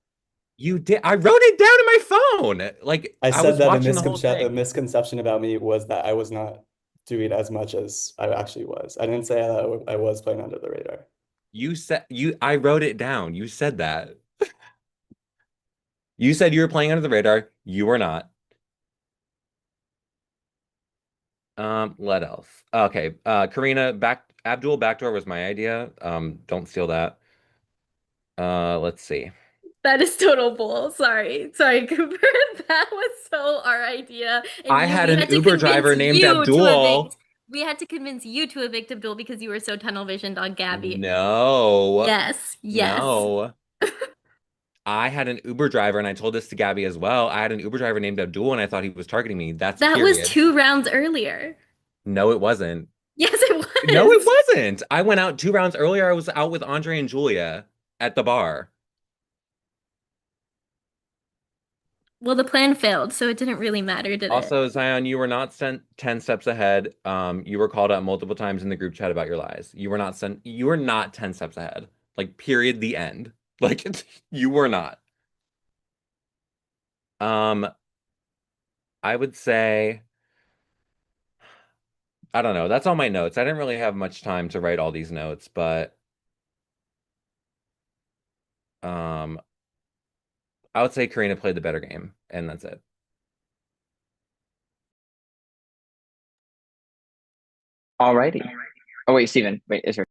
You did. I wrote it down in my phone. Like I I said was that watching the whole a thing. misconception about me was that I was not doing as much as I actually was. I didn't say that I was playing under the radar. I wrote it down. You said that. You said you were playing under the radar. You were not. What else? Okay. Karina, Abdul backdoor was my idea. Don't steal that. Let's see. That is total bull. Sorry, Cooper. That was so our idea. And I had we an had to Uber driver convince named you to Abdul. evict. We had to convince you to evict Abdul because you were so tunnel visioned on Gabby. No. Yes. No. I had an Uber driver, and I told this to Gabby as well. I had an Uber driver named Abdul, and I thought he was targeting me. That's That was period. 2 rounds earlier. No, it wasn't. Yes, it was. No, it wasn't. I went out 2 rounds earlier. I was out with Andre and Julia at the bar. Well, the plan failed, so it didn't really matter, did it? Also, Zion, you were not sent 10 steps ahead. You were called out multiple times in the group chat about your lies. You were not 10 steps ahead. Like, period, the end. Like, you were not. I would say, I don't know. That's all my notes. I didn't really have much time to write all these notes, but I would say Karina played the better game, and that's it. Alrighty. Oh wait, Steven. Wait, is your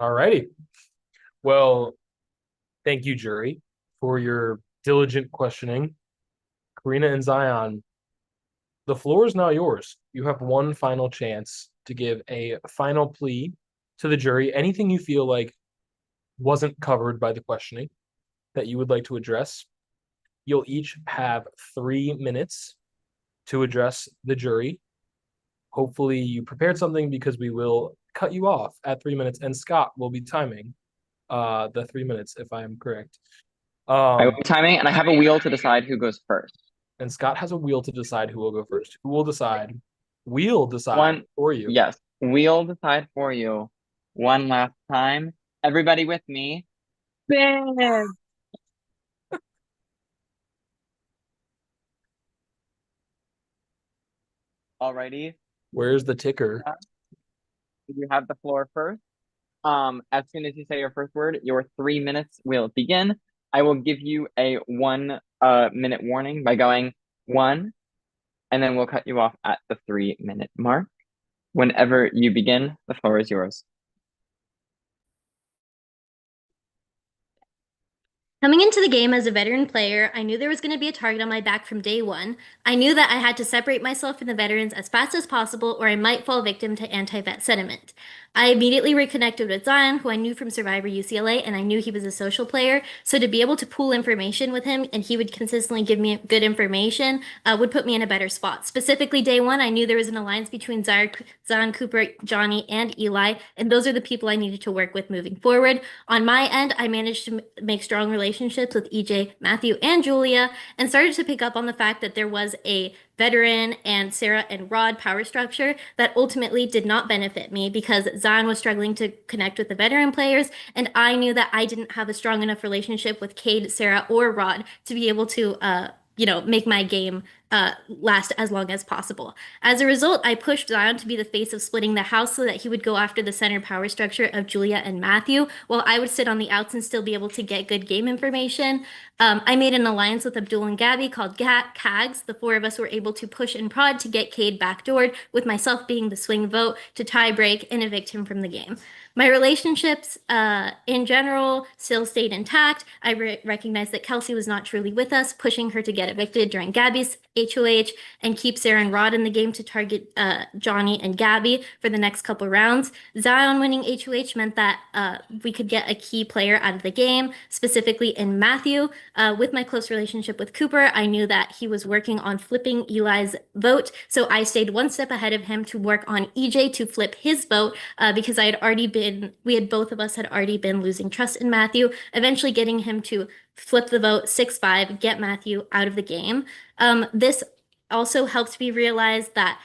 Alrighty. Well, thank you, jury, for your diligent questioning. Karina and Zion, the floor is now yours. You have one final chance to give a final plea to the jury. Anything you feel like wasn't covered by the questioning that you would like to address. You'll each have 3 minutes to address the jury. Hopefully you prepared something because we will cut you off at 3 minutes, and Scott will be timing the 3 minutes, if I am correct. I will be timing, and I have a wheel to decide who goes first. And Scott has a wheel to decide who will go first. Who will decide? We'll decide for you. Yes, we'll decide for you. One last time. Everybody with me. Bam! Alrighty. Where's the ticker? You have the floor first. As soon as you say your first word, your 3 minutes will begin. I will give you a 1 minute warning by going 1, and then we'll cut you off at the 3 minute mark. Whenever you begin, the floor is yours. Coming into the game as a veteran player, I knew there was going to be a target on my back from day one. I knew that I had to separate myself from the veterans as fast as possible, or I might fall victim to anti-vet sentiment. I immediately reconnected with Zion, who I knew from Survivor UCLA, and I knew he was a social player. So to be able to pool information with him, and he would consistently give me good information, would put me in a better spot. Specifically, day one, I knew there was an alliance between Zion, Cooper, Johnny, and Eli, and those are the people I needed to work with moving forward. On my end, I managed to make strong relationships with EJ, Matthew, and Julia, and started to pick up on the fact that there was a veteran and Sarah and Rod power structure that ultimately did not benefit me because Zion was struggling to connect with the veteran players, and I knew that I didn't have a strong enough relationship with Cade, Sarah, or Rod to be able to make my game last as long as possible. As a result, I pushed Zion to be the face of splitting the house so that he would go after the center power structure of Julia and Matthew, while I would sit on the outs and still be able to get good game information. I made an alliance with Abdul and Gabby called CAGS. The four of us were able to push and prod to get Cade backdoored, with myself being the swing vote to tie break and evict him from the game. My relationships in general still stayed intact. I recognized that Kelsey was not truly with us, pushing her to get evicted during Gabby's HOH and keep Sarah and Rod in the game to target Johnny and Gabby for the next couple rounds. Zion winning HOH meant that we could get a key player out of the game, specifically in Matthew. With my close relationship with Cooper, I knew that he was working on flipping Eli's vote, so I stayed one step ahead of him to work on EJ to flip his vote because both of us had already been losing trust in Matthew, eventually getting him to flip the vote 6-5, get Matthew out of the game. This also helped me realize that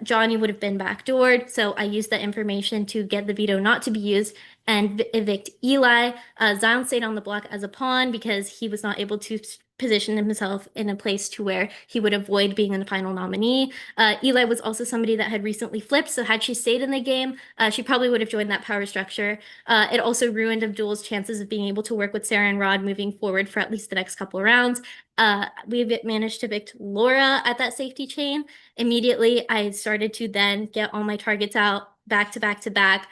Johnny would have been backdoored, so I used that information to get the veto not to be used and evict Eli. Zion stayed on the block as a pawn because he was not able to position himself in a place to where he would avoid being the final nominee. Eli was also somebody that had recently flipped, so had she stayed in the game, she probably would have joined that power structure. It also ruined Abdul's chances of being able to work with Sarah and Rod moving forward for at least the next couple of rounds. We managed to evict Laura at that safety chain. Immediately, I started to then get all my targets out back to back to back.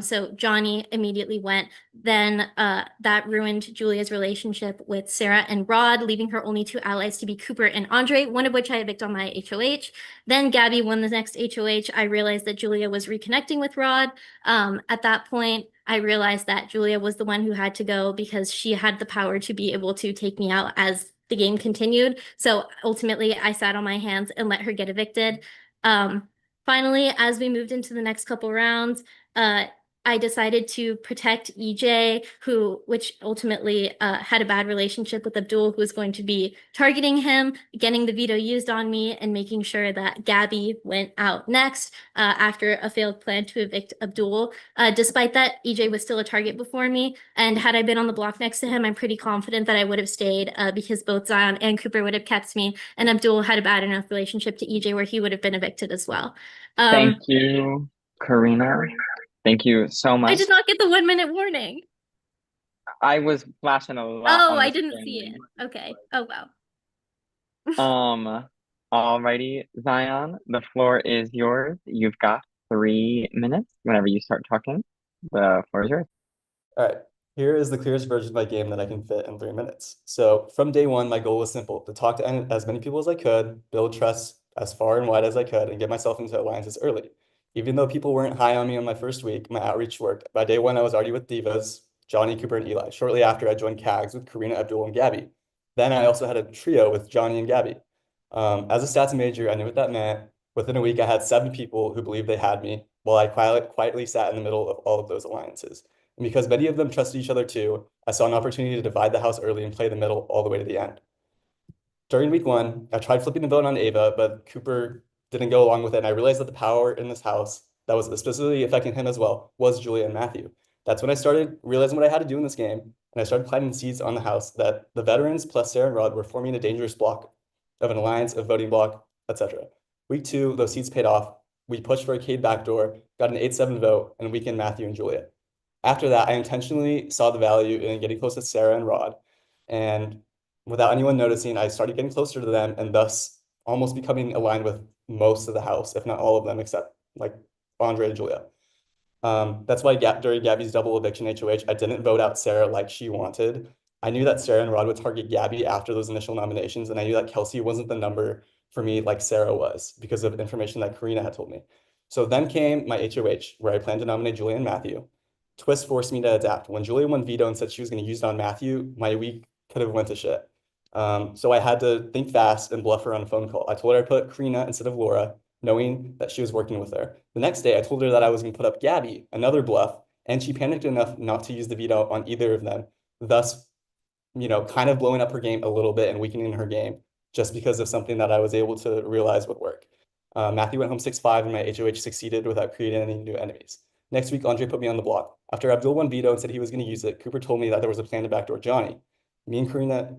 So Johnny immediately went. Then that ruined Julia's relationship with Sarah and Rod, leaving her only two allies to be Cooper and Andre, one of which I evicted on my HOH. Then Gabby won the next HOH. I realized that Julia was reconnecting with Rod. At that point, I realized that Julia was the one who had to go because she had the power to be able to take me out as the game continued. So ultimately, I sat on my hands and let her get evicted. Finally, as we moved into the next couple rounds, I decided to protect EJ, which ultimately had a bad relationship with Abdul, who was going to be targeting him, getting the veto used on me, and making sure that Gabby went out next after a failed plan to evict Abdul. Despite that, EJ was still a target before me, and had I been on the block next to him, I'm pretty confident that I would have stayed because both Zion and Cooper would have kept me, and Abdul had a bad enough relationship to EJ where he would have been evicted as well. Thank you, Karina. Thank you so much. I did not get the 1 minute warning. I was flashing a lot. Oh, I didn't see it. Okay. Oh, wow. Alrighty, Zion, the floor is yours. You've got 3 minutes. Whenever you start talking, the floor is yours. All right. Here is the clearest version of my game that I can fit in 3 minutes. So from day one, my goal was simple: to talk to as many people as I could, build trust as far and wide as I could, and get myself into alliances early. Even though people weren't high on me on my first week, my outreach worked. By day one, I was already with Divas, Johnny, Cooper, and Eli. Shortly after, I joined CAGS with Karina, Abdul, and Gabby. Then I also had a trio with Johnny and Gabby. As a stats major, I knew what that meant. Within a week, I had 7 people who believed they had me, while I quietly sat in the middle of all of those alliances. And because many of them trusted each other too, I saw an opportunity to divide the house early and play the middle all the way to the end. During week 1, I tried flipping the vote on Ava, but Cooper didn't go along with it, and I realized that the power in this house that was specifically affecting him as well was Julia and Matthew. That's when I started realizing what I had to do in this game, and I started planting seeds on the house that the veterans plus Sarah and Rod were forming a dangerous block of an alliance, a voting block, etc. Week 2, those seeds paid off. We pushed for a Cade backdoor, got an 8-7 vote, and weakened Matthew and Julia. After that, I intentionally saw the value in getting close to Sarah and Rod, and without anyone noticing, I started getting closer to them and thus almost becoming aligned with most of the house, if not all of them, except like Andre and Julia. That's why during Gabby's double eviction HOH, I didn't vote out Sarah like she wanted. I knew that Sarah and Rod would target Gabby after those initial nominations, and I knew that Kelsey wasn't the number for me like Sarah was because of information that Karina had told me. So then came my HOH, where I planned to nominate Julia and Matthew. Twist forced me to adapt. When Julia won veto and said she was going to use it on Matthew, my week could have went to shit. So I had to think fast and bluff her on a phone call. I told her I put Karina instead of Laura, knowing that she was working with her. The next day, I told her that I was going to put up Gabby, another bluff, and she panicked enough not to use the veto on either of them, thus, kind of blowing up her game a little bit and weakening her game just because of something that I was able to realize would work. Matthew went home 6-5, and my HOH succeeded without creating any new enemies. Next week, Andre put me on the block. After Abdul won veto and said he was going to use it, Cooper told me that there was a plan to backdoor Johnny. Me and Karina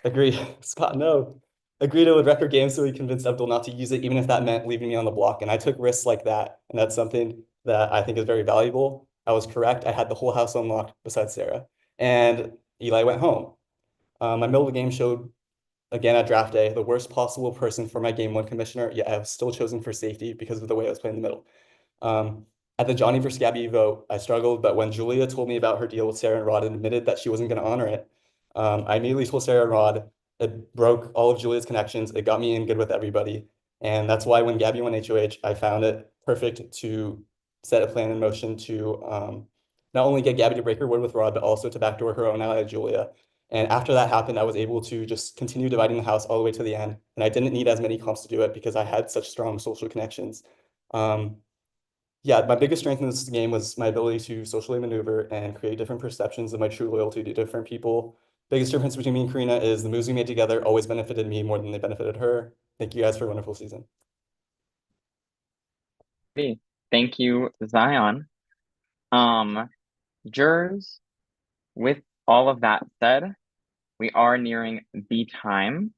agreed. Scott, no. Agreed it would wreck her game, so he convinced Abdul not to use it, even if that meant leaving me on the block. And I took risks like that, and that's something that I think is very valuable. I was correct. I had the whole house unlocked besides Sarah. And Eli went home. My middle of the game showed, again at draft day, the worst possible person for my game one commissioner, yet I was still chosen for safety because of the way I was playing the middle. At the Johnny versus Gabby vote, I struggled, but when Julia told me about her deal with Sarah and Rod and admitted that she wasn't going to honor it, I immediately told Sarah and Rod. It broke all of Julia's connections. It got me in good with everybody. And that's why when Gabby won HOH, I found it perfect to set a plan in motion to not only get Gabby to break her word with Rod, but also to backdoor her own ally, Julia. And after that happened, I was able to just continue dividing the house all the way to the end. And I didn't need as many comps to do it because I had such strong social connections. Yeah, my biggest strength in this game was my ability to socially maneuver and create different perceptions of my true loyalty to different people. Biggest difference between me and Karina is the moves we made together always benefited me more than they benefited her. Thank you guys for a wonderful season. Thank you, Zion. Jurors, with all of that said, we are nearing the time.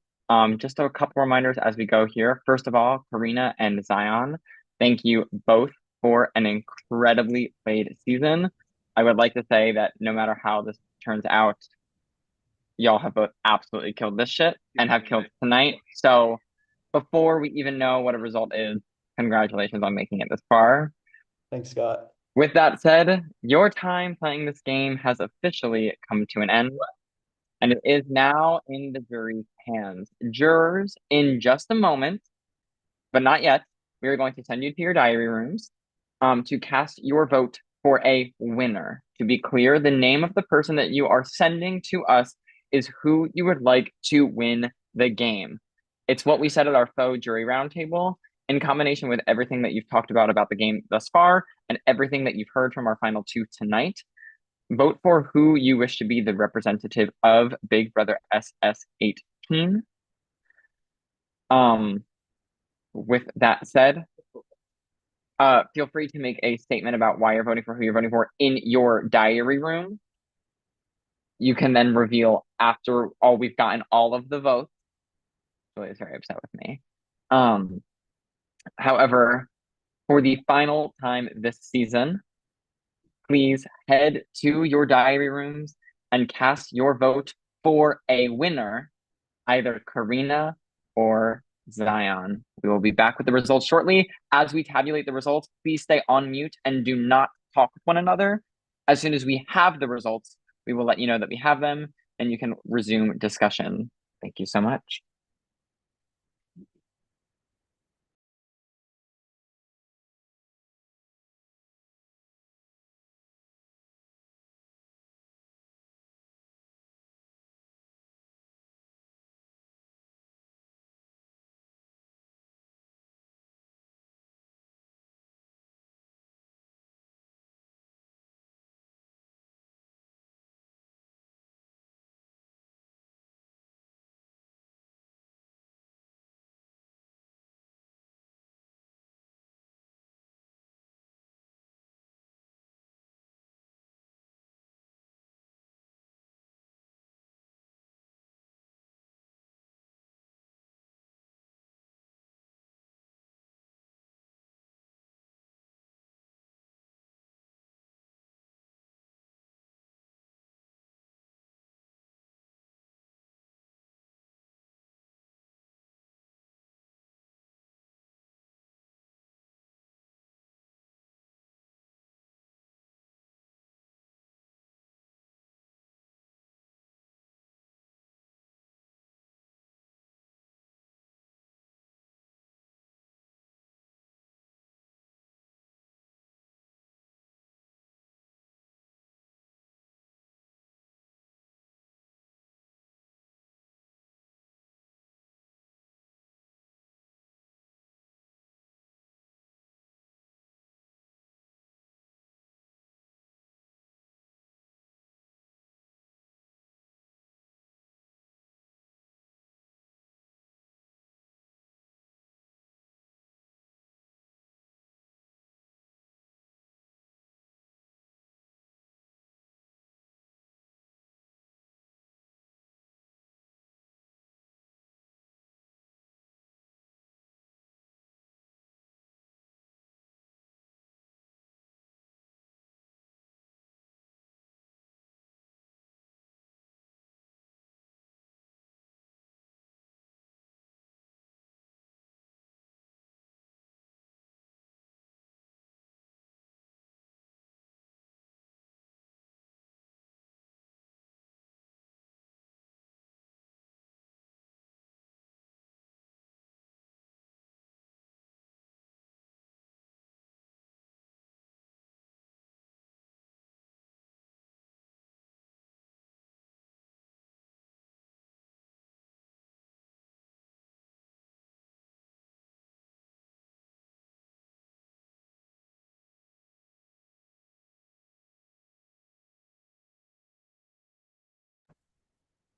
Just a couple reminders as we go here. First of all, Karina and Zion, thank you both for an incredibly played season. I would like to say that no matter how this turns out, y'all have both absolutely killed this shit and have killed tonight. So before we even know what a result is, congratulations on making it this far. Thanks, Scott. With that said, your time playing this game has officially come to an end, and it is now in the jury's hands. Jurors, in just a moment, but not yet, we are going to send you to your diary rooms to cast your vote for a winner. To be clear, the name of the person that you are sending to us is who you would like to win the game. It's what we said at our faux jury roundtable. In combination with everything that you've talked about the game thus far and everything that you've heard from our final two tonight, vote for who you wish to be the representative of Big Brother SS18. With that said, feel free to make a statement about why you're voting for who you're voting for in your diary room. You can then reveal after we've gotten all of the votes. Julia's very upset with me. However, for the final time this season, please head to your diary rooms and cast your vote for a winner, either Karina or Zion. We will be back with the results shortly. As we tabulate the results, please stay on mute and do not talk with one another. As soon as we have the results, we will let you know that we have them and you can resume discussion. Thank you so much.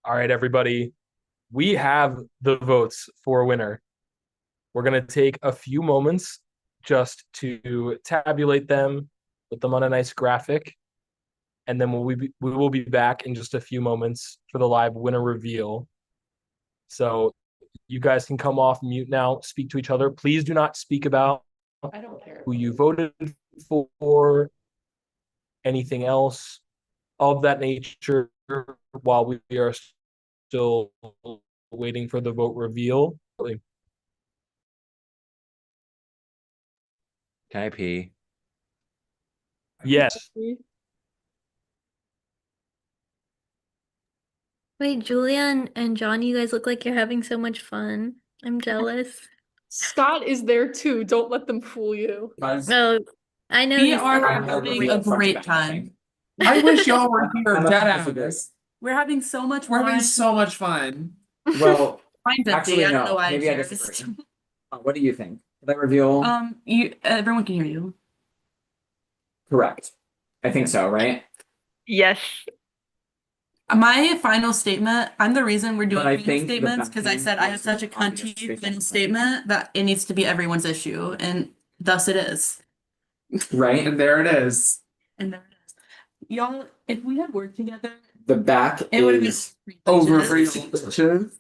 All right, everybody. We have the votes for winner. We're going to take a few moments just to tabulate them, put them on a nice graphic, and then we will be back in just a few moments for the live winner reveal. So you guys can come off mute now, speak to each other. Please do not speak about I don't care. who you voted for, anything else of that nature while we are still waiting for the vote reveal. Can I pee? Yes. Wait, Julia and John, you guys look like you're having so much fun. I'm jealous. Scott is there too. Don't let them fool you. Oh, I know We he's are there. having a great time. I wish y'all were here dead ass. We're having so much We're having fun. so much fun. Well, Mine's actually, empty. I don't no. know why Maybe I I'm disagree. What do you think? Did I reveal? You everyone can hear you. Correct. I think so, right? Yes. My final statement, I'm the reason we're doing But I final think the statements because I backing said I have was such a obvious cunty based on final the statement that it needs to be everyone's issue, and thus it is. Right? And there it is. And there it is. Y'all, if we had worked together, The back it would have been is Over for you bitches.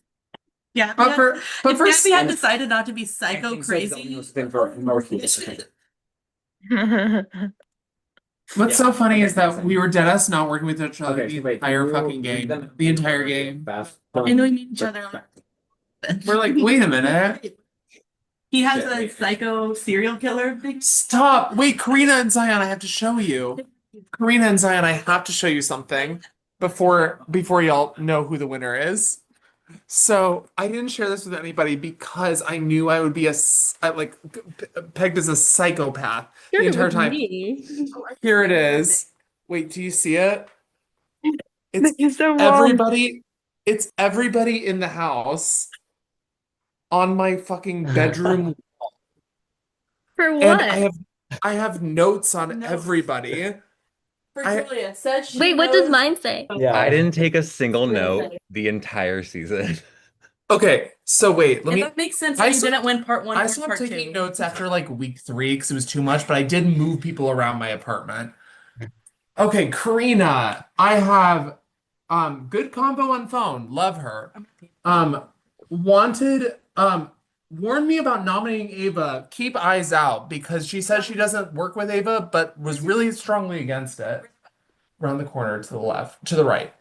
yeah. But for If Gabby had and- decided not to be psycho crazy. thing for emotional. What's Yeah. so funny is that Okay. we were dead ass not working with each other Okay, the so wait, entire you fucking read game. them- The entire game. Fast. And we meet each other. We're like, wait a minute. He has Shit, a wait. psycho serial killer thing. Stop. Wait, Karina and Zion, I have to show you. Karina and Zion, I have to show you something before y'all know who the winner is. So I didn't share this with anybody because I knew I would be pegged as a psychopath the entire time. Here it is. Wait, do you see it? It's everybody. It's everybody in the house on my fucking bedroom wall. For And what? I have notes on everybody. For I- Julia, said she Wait, what does knows- mine say? Yeah. I didn't take a single note the entire season. Okay, so wait, let If me. that makes sense. I You saw- didn't win part one I or stopped part taking two. notes after like week 3 because it was too much, but I did move people around my apartment. Okay, Karina, I have good combo on phone, love her. Wanted warned me about nominating Ava. Keep eyes out because she says she doesn't work with Ava, but was really strongly against it. Around the corner to the left, to the right.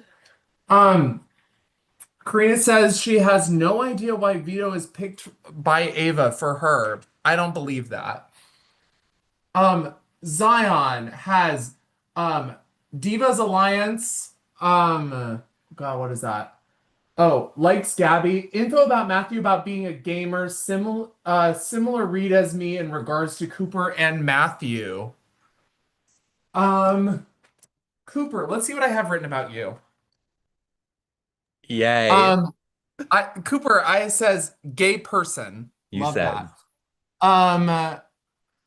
Karina says she has no idea why Vito is picked by Ava for her. I don't believe that. Zion has Divas Alliance. God, what is that? Oh, likes Gabby. Info about Matthew about being a gamer. Similar read as me in regards to Cooper and Matthew. Cooper, let's see what I have written about you. Yay. Cooper, I says gay person. You Love said. that.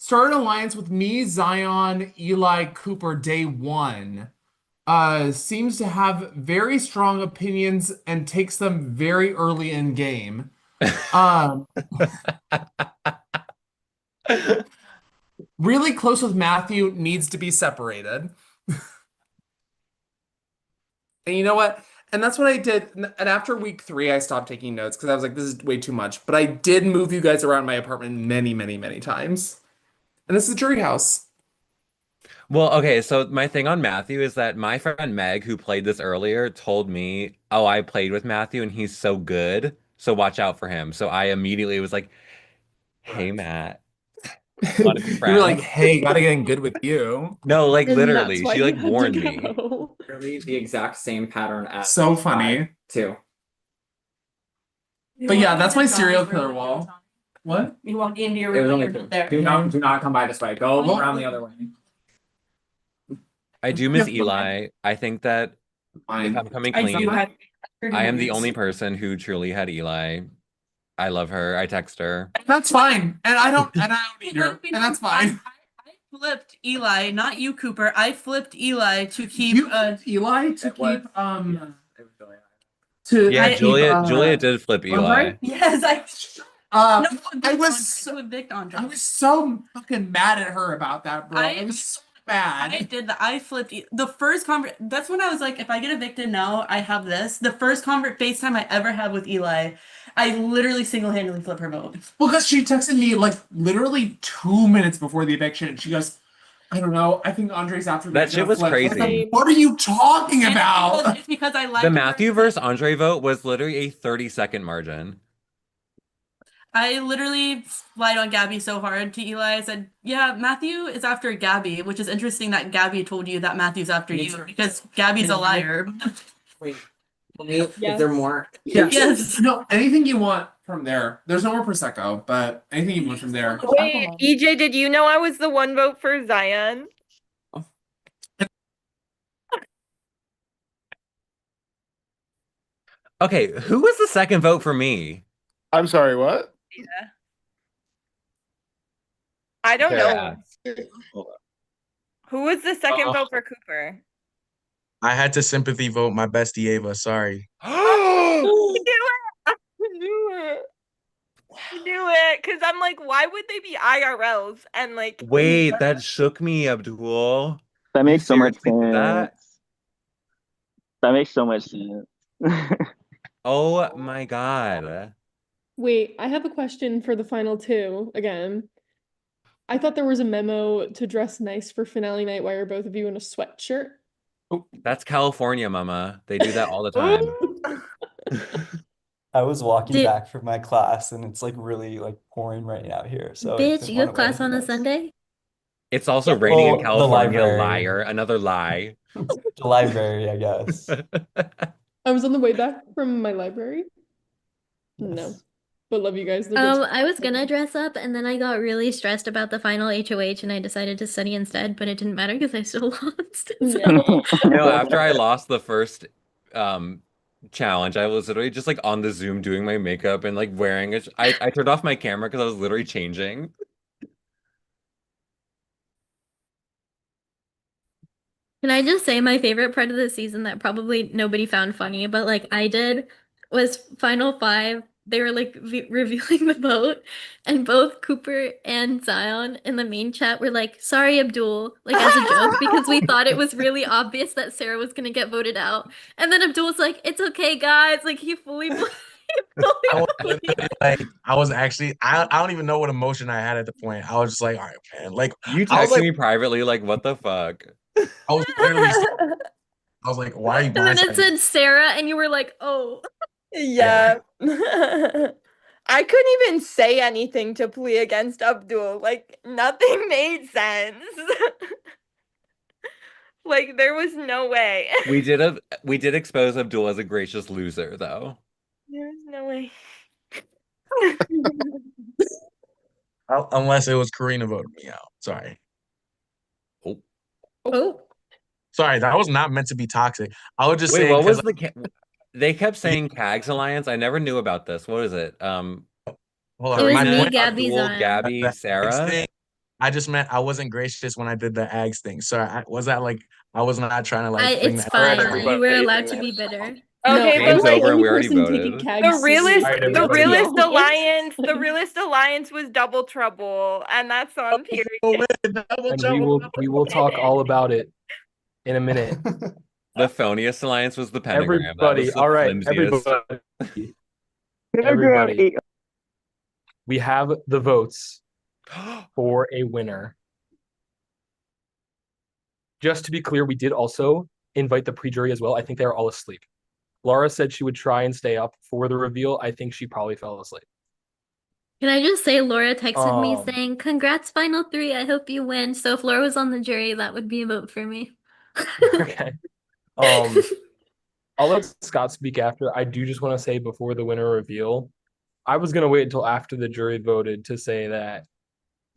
Started an alliance with me, Zion, Eli, Cooper, day 1. Seems to have very strong opinions and takes them very early in game. Really close with Matthew, needs to be separated. And you know what? And that's what I did. And after week 3, I stopped taking notes because I was like, this is way too much. But I did move you guys around my apartment many, many, many times. And this is Jury House. Well, okay, so my thing on Matthew is that my friend Meg, who played this earlier, told me, oh, I played with Matthew and he's so good, so watch out for him. So I immediately was like, hey, Matt. Wanna be You were like, friends? hey, gotta get in good with you. No, like And literally, that's why she you like had to warned me. go. Really the exact same pattern as So funny. too. But yeah, that's my serial killer wall. What? You walk into your It was room only and you're 2. there. Do not come by this way. Go Oh. around the other way. I do miss Eli. I think that if I'm coming I do clean, have. I am the only person who truly had Eli. I love her. I text her. That's fine. And I don't need her. And that's fine. I flipped Eli, not you, Cooper. I flipped Eli to keep You Eli to It was- keep It was really to Yeah, Julia did flip Eli. Andre? Yes, I. Uh, No, I evict was Andre, so, to evict Andre. I was so fucking mad at her about that, bro. I was so mad. I did that. I flipped the first That's when I was like, if I get evicted now, I have this. The first FaceTime I ever had with Eli, I literally single-handedly flipped her vote. Well, because she texted me like literally 2 minutes before the eviction. She goes, I don't know. I think Andre's after me. That I'm shit gonna was flip." I was crazy. like, what are you talking And about? It's because I liked The her. Matthew versus Andre vote was literally a 30-second margin. I literally lied on Gabby so hard to Eli. I said, yeah, Matthew is after Gabby, which is interesting that Gabby told you that Matthew's after you because Gabby's a liar. Wait, is there more? Yes. Yes. No, anything you want from there. There's no more Prosecco, but anything you want from there. Wait, EJ, did you know I was the one vote for Zion? Okay, who was the second vote for me? I'm sorry, what? Yeah. I don't Sarah know. asked. Who was the second vote for Cooper? I had to sympathy vote my bestie Ava. Sorry. I knew it. I knew it. I knew it. Because I'm like, why would they be IRLs? And like, Wait, that shook me, Abdul. That makes so much seriously did sense. that? That makes so much sense. Oh my god. Wait, I have a question for the final two again. I thought there was a memo to dress nice for finale night. Why are both of you in a sweatshirt? That's California, mama. They do that all the time. I was walking Dude. back from my class and it's like really like pouring rain out here. So I Bitch, didn't you want have to wear class on a anything nice. Sunday? It's also raining in Well, the California, library. liar. Another lie. The library, I guess. I was on the way back from my library. No, but love you guys. They're good I was gonna dress up and then I got really stressed about the final HOH and I decided to study instead, but it didn't matter because I still lost. So. No, after I lost the first challenge, I was literally just like on the Zoom doing my makeup and like wearing it. I turned off my camera because I was literally changing. Can I just say my favorite part of the season that probably nobody found funny, but like I did, was Final Five. They were like revealing the vote, and both Cooper and Zion in the main chat were like, "Sorry, Abdul," like as a joke because we thought it was really obvious that Sarah was gonna get voted out, and then Abdul was like, "It's okay, guys," like he fully. I was actually I don't even know what emotion I had at the point. I was just like, all right, man. Like You I was texted like, me privately, like, what the fuck? I was literally I was like, why are you And then it blindsiding? said Sarah, and you were like, "Oh." Yeah. I couldn't even say anything to plea against Abdul. Like, nothing made sense. Like, there was no way. We did expose Abdul as a gracious loser, though. There was no way. Unless it was Karina voted me out. Sorry. Oh. Sorry, that was not meant to be toxic. I would just Wait, say what was 'cause the they kept saying CAGS Alliance. I never knew about this. What is it? hold It on, was my me, point- Gabby, Abdul, Zion. Gabby, the Ags Sarah. thing, I just meant I wasn't gracious when I did the Ags thing. So was that like I was not trying to like bring It's that fine. up. You were allowed to be bitter. Okay, Game's but like over and we already voted. the realist seriously. alliance was Double Trouble, and that's on period. And we will talk all about it in a minute. The phoniest alliance was the pentagram. That Everybody, was the all right, flimsiest. everybody. We have the votes for a winner. Just to be clear, we did also invite the pre-jury as well. I think they are all asleep. Laura said she would try and stay up for the reveal. I think she probably fell asleep. Can I just say Laura texted me Um, saying, "Congrats, final three. I hope you win." So if Laura was on the jury, that would be a vote for me. Okay. I'll let Scott speak after. I do just want to say before the winner reveal, I was gonna wait until after the jury voted to say that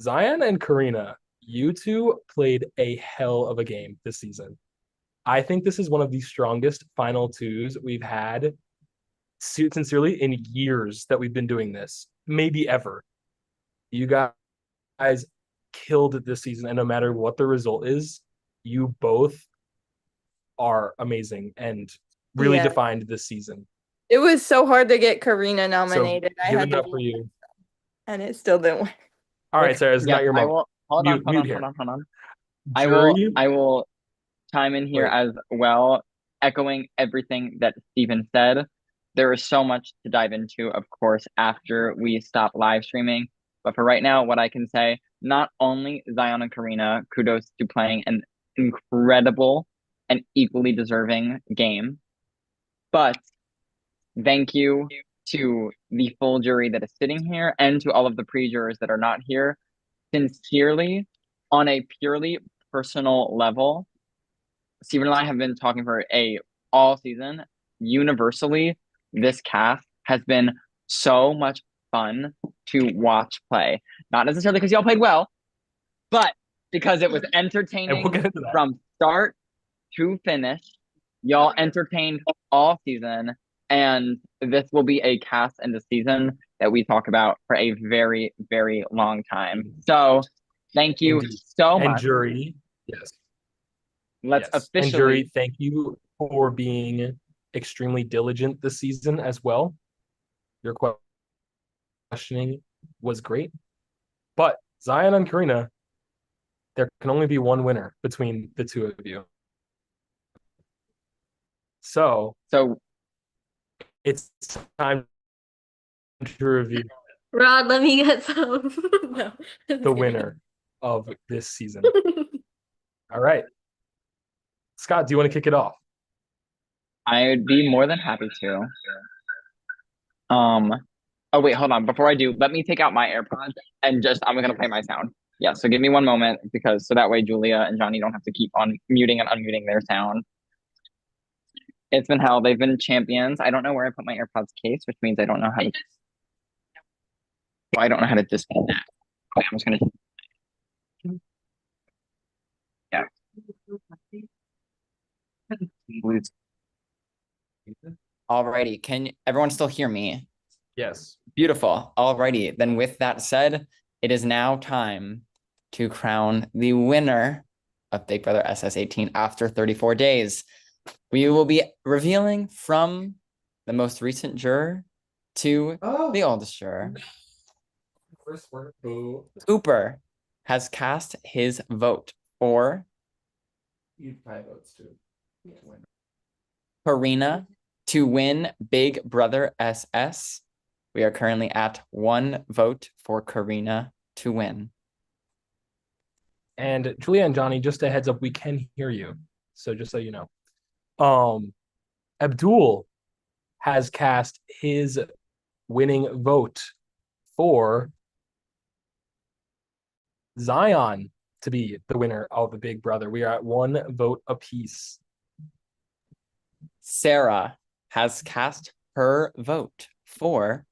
Zion and Karina, you two played a hell of a game this season. I think this is one of the strongest final twos we've had, sincerely, in years that we've been doing this, maybe ever. You guys killed it this season, and no matter what the result is, you both are amazing and really Yeah. defined this season. It was so hard to get Karina So nominated. I give had it to up for you. and it still didn't work. All right, Sarah, it's Yep, not your I moment. will hold Mute on. here. I will Jury. I will chime in here Wait. as well, echoing everything that Stephen said. There is so much to dive into, of course, after we stop live streaming. But for right now, what I can say, not only Zion and Karina, kudos to playing an incredible and equally deserving game, but thank you to the full jury that is sitting here and to all of the pre-jurors that are not here. Sincerely, on a purely personal level, Steven and I have been talking for all season. Universally, this cast has been so much fun to watch play. Not necessarily because y'all played well, but because it was entertaining from start to finish. Y'all entertained all season, and this will be a cast and a season that we talk about for a very, very long time. So thank you Indeed. so And much. jury, yes. Let's And officially jury, thank you for being extremely diligent this season as well. Your questioning was great. But Zion and Karina, there can only be one winner between the two of you. So it's time to review Rod, let me get some. No. the winner of this season. All right. Scott, do you want to kick it off? I'd be more than happy to. Oh wait, hold on. Before I do, let me take out my AirPods and I'm gonna play my sound. Yeah, so give me one moment so that way Julia and Johnny don't have to keep on muting and unmuting their sound. It's been hell. They've been champions. I don't know where I put my AirPods case, which means I don't know how to. I don't know how to disconnect that. Okay, I'm just gonna. Yeah. Alrighty, can everyone still hear me? Yes. Beautiful. Alrighty, then with that said, it is now time to crown the winner of Big Brother SS18 after 34 days. We will be revealing from the most recent juror to the oldest juror. Cooper has cast his vote for Karina to win Big Brother SS. We are currently at 1 vote for Karina to win. And Julia and Johnny, just a heads up, we can hear you. So just so you know. Abdul has cast his winning vote for Zion to be the winner of the Big Brother. We are at 1 vote apiece. Sarah has cast her vote for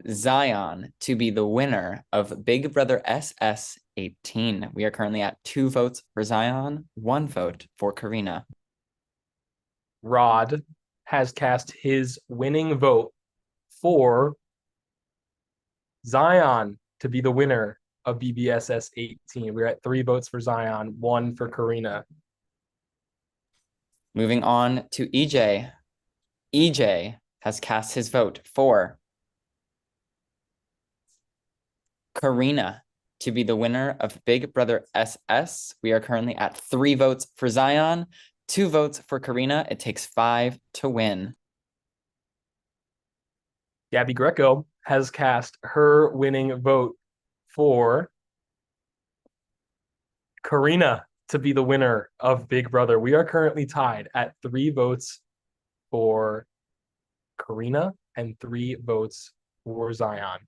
Zion to be the winner of Big Brother SS18. We are currently at 2 votes for Zion, 1 vote for Karina. Rod has cast his winning vote for Zion to be the winner of BBSS 18. We're at 3 votes for Zion, 1 for Karina. Moving on to EJ. EJ has cast his vote for Karina to be the winner of Big Brother SS. We are currently at 3 votes for Zion, 2 votes for Karina. It takes 5 to win. Gabby Greco has cast her winning vote for Karina to be the winner of Big Brother. We are currently tied at 3 votes for Karina and 3 votes for Zion.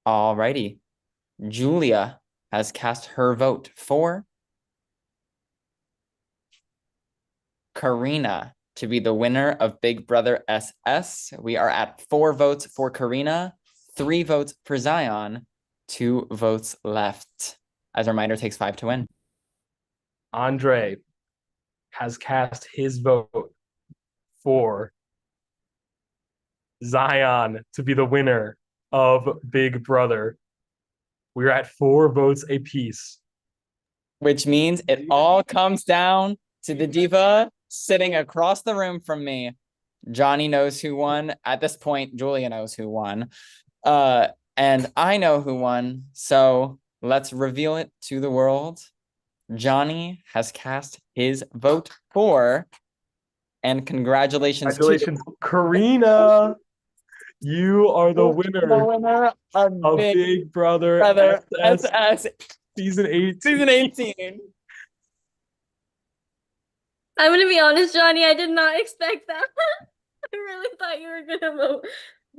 Alrighty. Julia has cast her vote for Karina to be the winner of Big Brother SS. We are at 4 votes for Karina, 3 votes for Zion, 2 votes left. As a reminder, it takes 5 to win. Andre has cast his vote for Zion to be the winner of Big Brother. We're at 4 votes apiece. Which means it all comes down to the diva sitting across the room from me. Johnny knows who won. At this point, Julia knows who won. And I know who won. So let's reveal it to the world. Johnny has cast his vote for, and congratulations to Karina. You are the winner of Big Brother SS season 18. Season 18. I'm gonna be honest, Johnny, I did not expect that. I really thought you were gonna vote.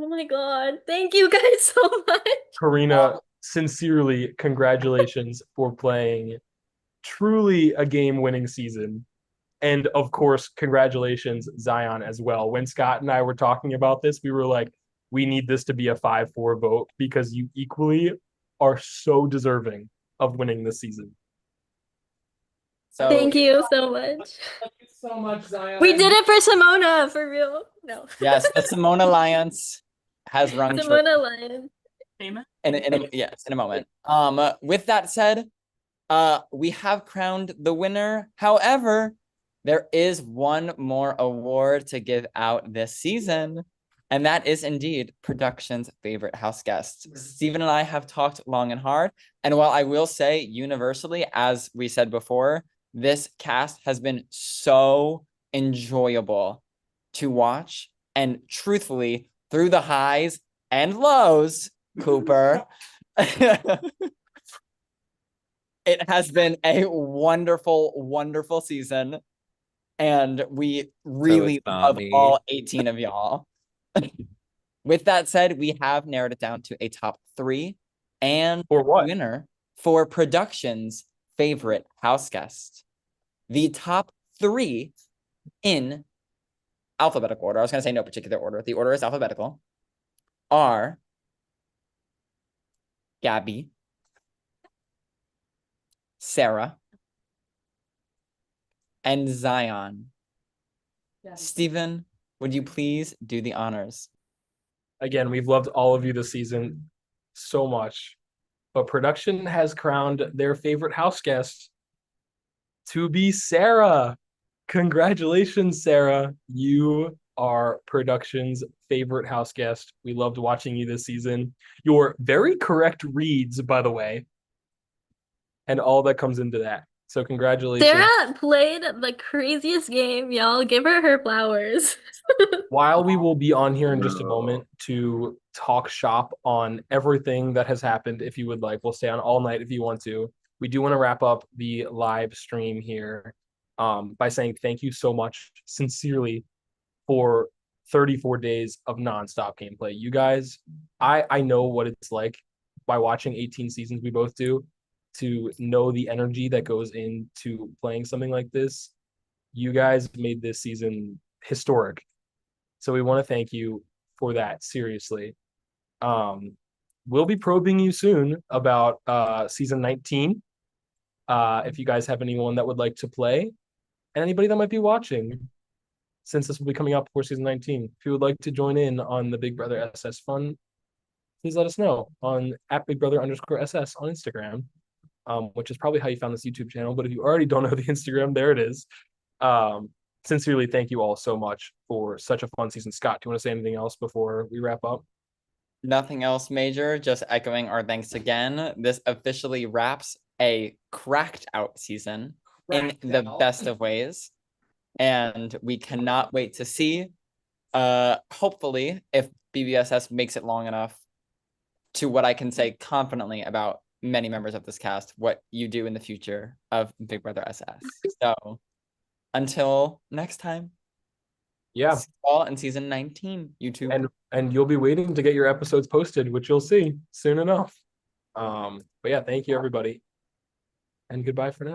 Oh my god. Thank you guys so much. Karina, sincerely, congratulations for playing truly a game-winning season. And of course, congratulations, Zion, as well. When Scott and I were talking about this, we were like, we need this to be a 5-4 vote because you equally are so deserving of winning this season. So Thank you so much. Thank you so much, Zion. We did it for Simona, for real. No. yes, the Simone Alliance has rung true. Simona Lion. In a moment. With that said, we have crowned the winner. However, there is one more award to give out this season, and that is indeed production's favorite house guest. Steven and I have talked long and hard, and while I will say universally, as we said before, this cast has been so enjoyable to watch, and truthfully, through the highs and lows, Cooper, it has been a wonderful, wonderful season, and we really love all 18 of y'all. With that said, we have narrowed it down to a top 3 and for what? Winner for production's favorite house guest. The top 3 in alphabetical order. I was going to say no particular order. The order is alphabetical. Are Gabby, Sarah, and Zion. Steven, would you please do the honors? Again, we've loved all of you this season so much, but production has crowned their favorite house guest to be Sarah. Congratulations, Sarah. You are production's favorite house guest. We loved watching you this season. Your very correct reads, by the way, and all that comes into that. So congratulations. Sarah played the craziest game, y'all. Give her flowers. While we will be on here in just a moment to talk shop on everything that has happened, if you would like, we'll stay on all night if you want to. We do want to wrap up the live stream here by saying thank you so much, sincerely, for 34 days of nonstop gameplay. You guys, I know what it's like by watching 18 seasons we both do, to know the energy that goes into playing something like this. You guys made this season historic. So we want to thank you for that, seriously. We'll be probing you soon about season 19. If you guys have anyone that would like to play, and anybody that might be watching, since this will be coming up for season 19. If you would like to join in on the Big Brother SS fun, please let us know on @BigBrother_SS on Instagram, which is probably how you found this YouTube channel. But if you already don't know the Instagram, there it is. Sincerely, thank you all so much for such a fun season. Scott, do you want to say anything else before we wrap up? Nothing else major, just echoing our thanks again. This officially wraps a cracked out season in the best of ways. And we cannot wait to see, hopefully, if BBSS makes it long enough, to what I can say confidently about many members of this cast, what you do in the future of Big Brother SS. So until next time. Yeah. See you all in season 19, YouTube. And you'll be waiting to get your episodes posted, which you'll see soon enough. But yeah, thank you everybody. And goodbye for now.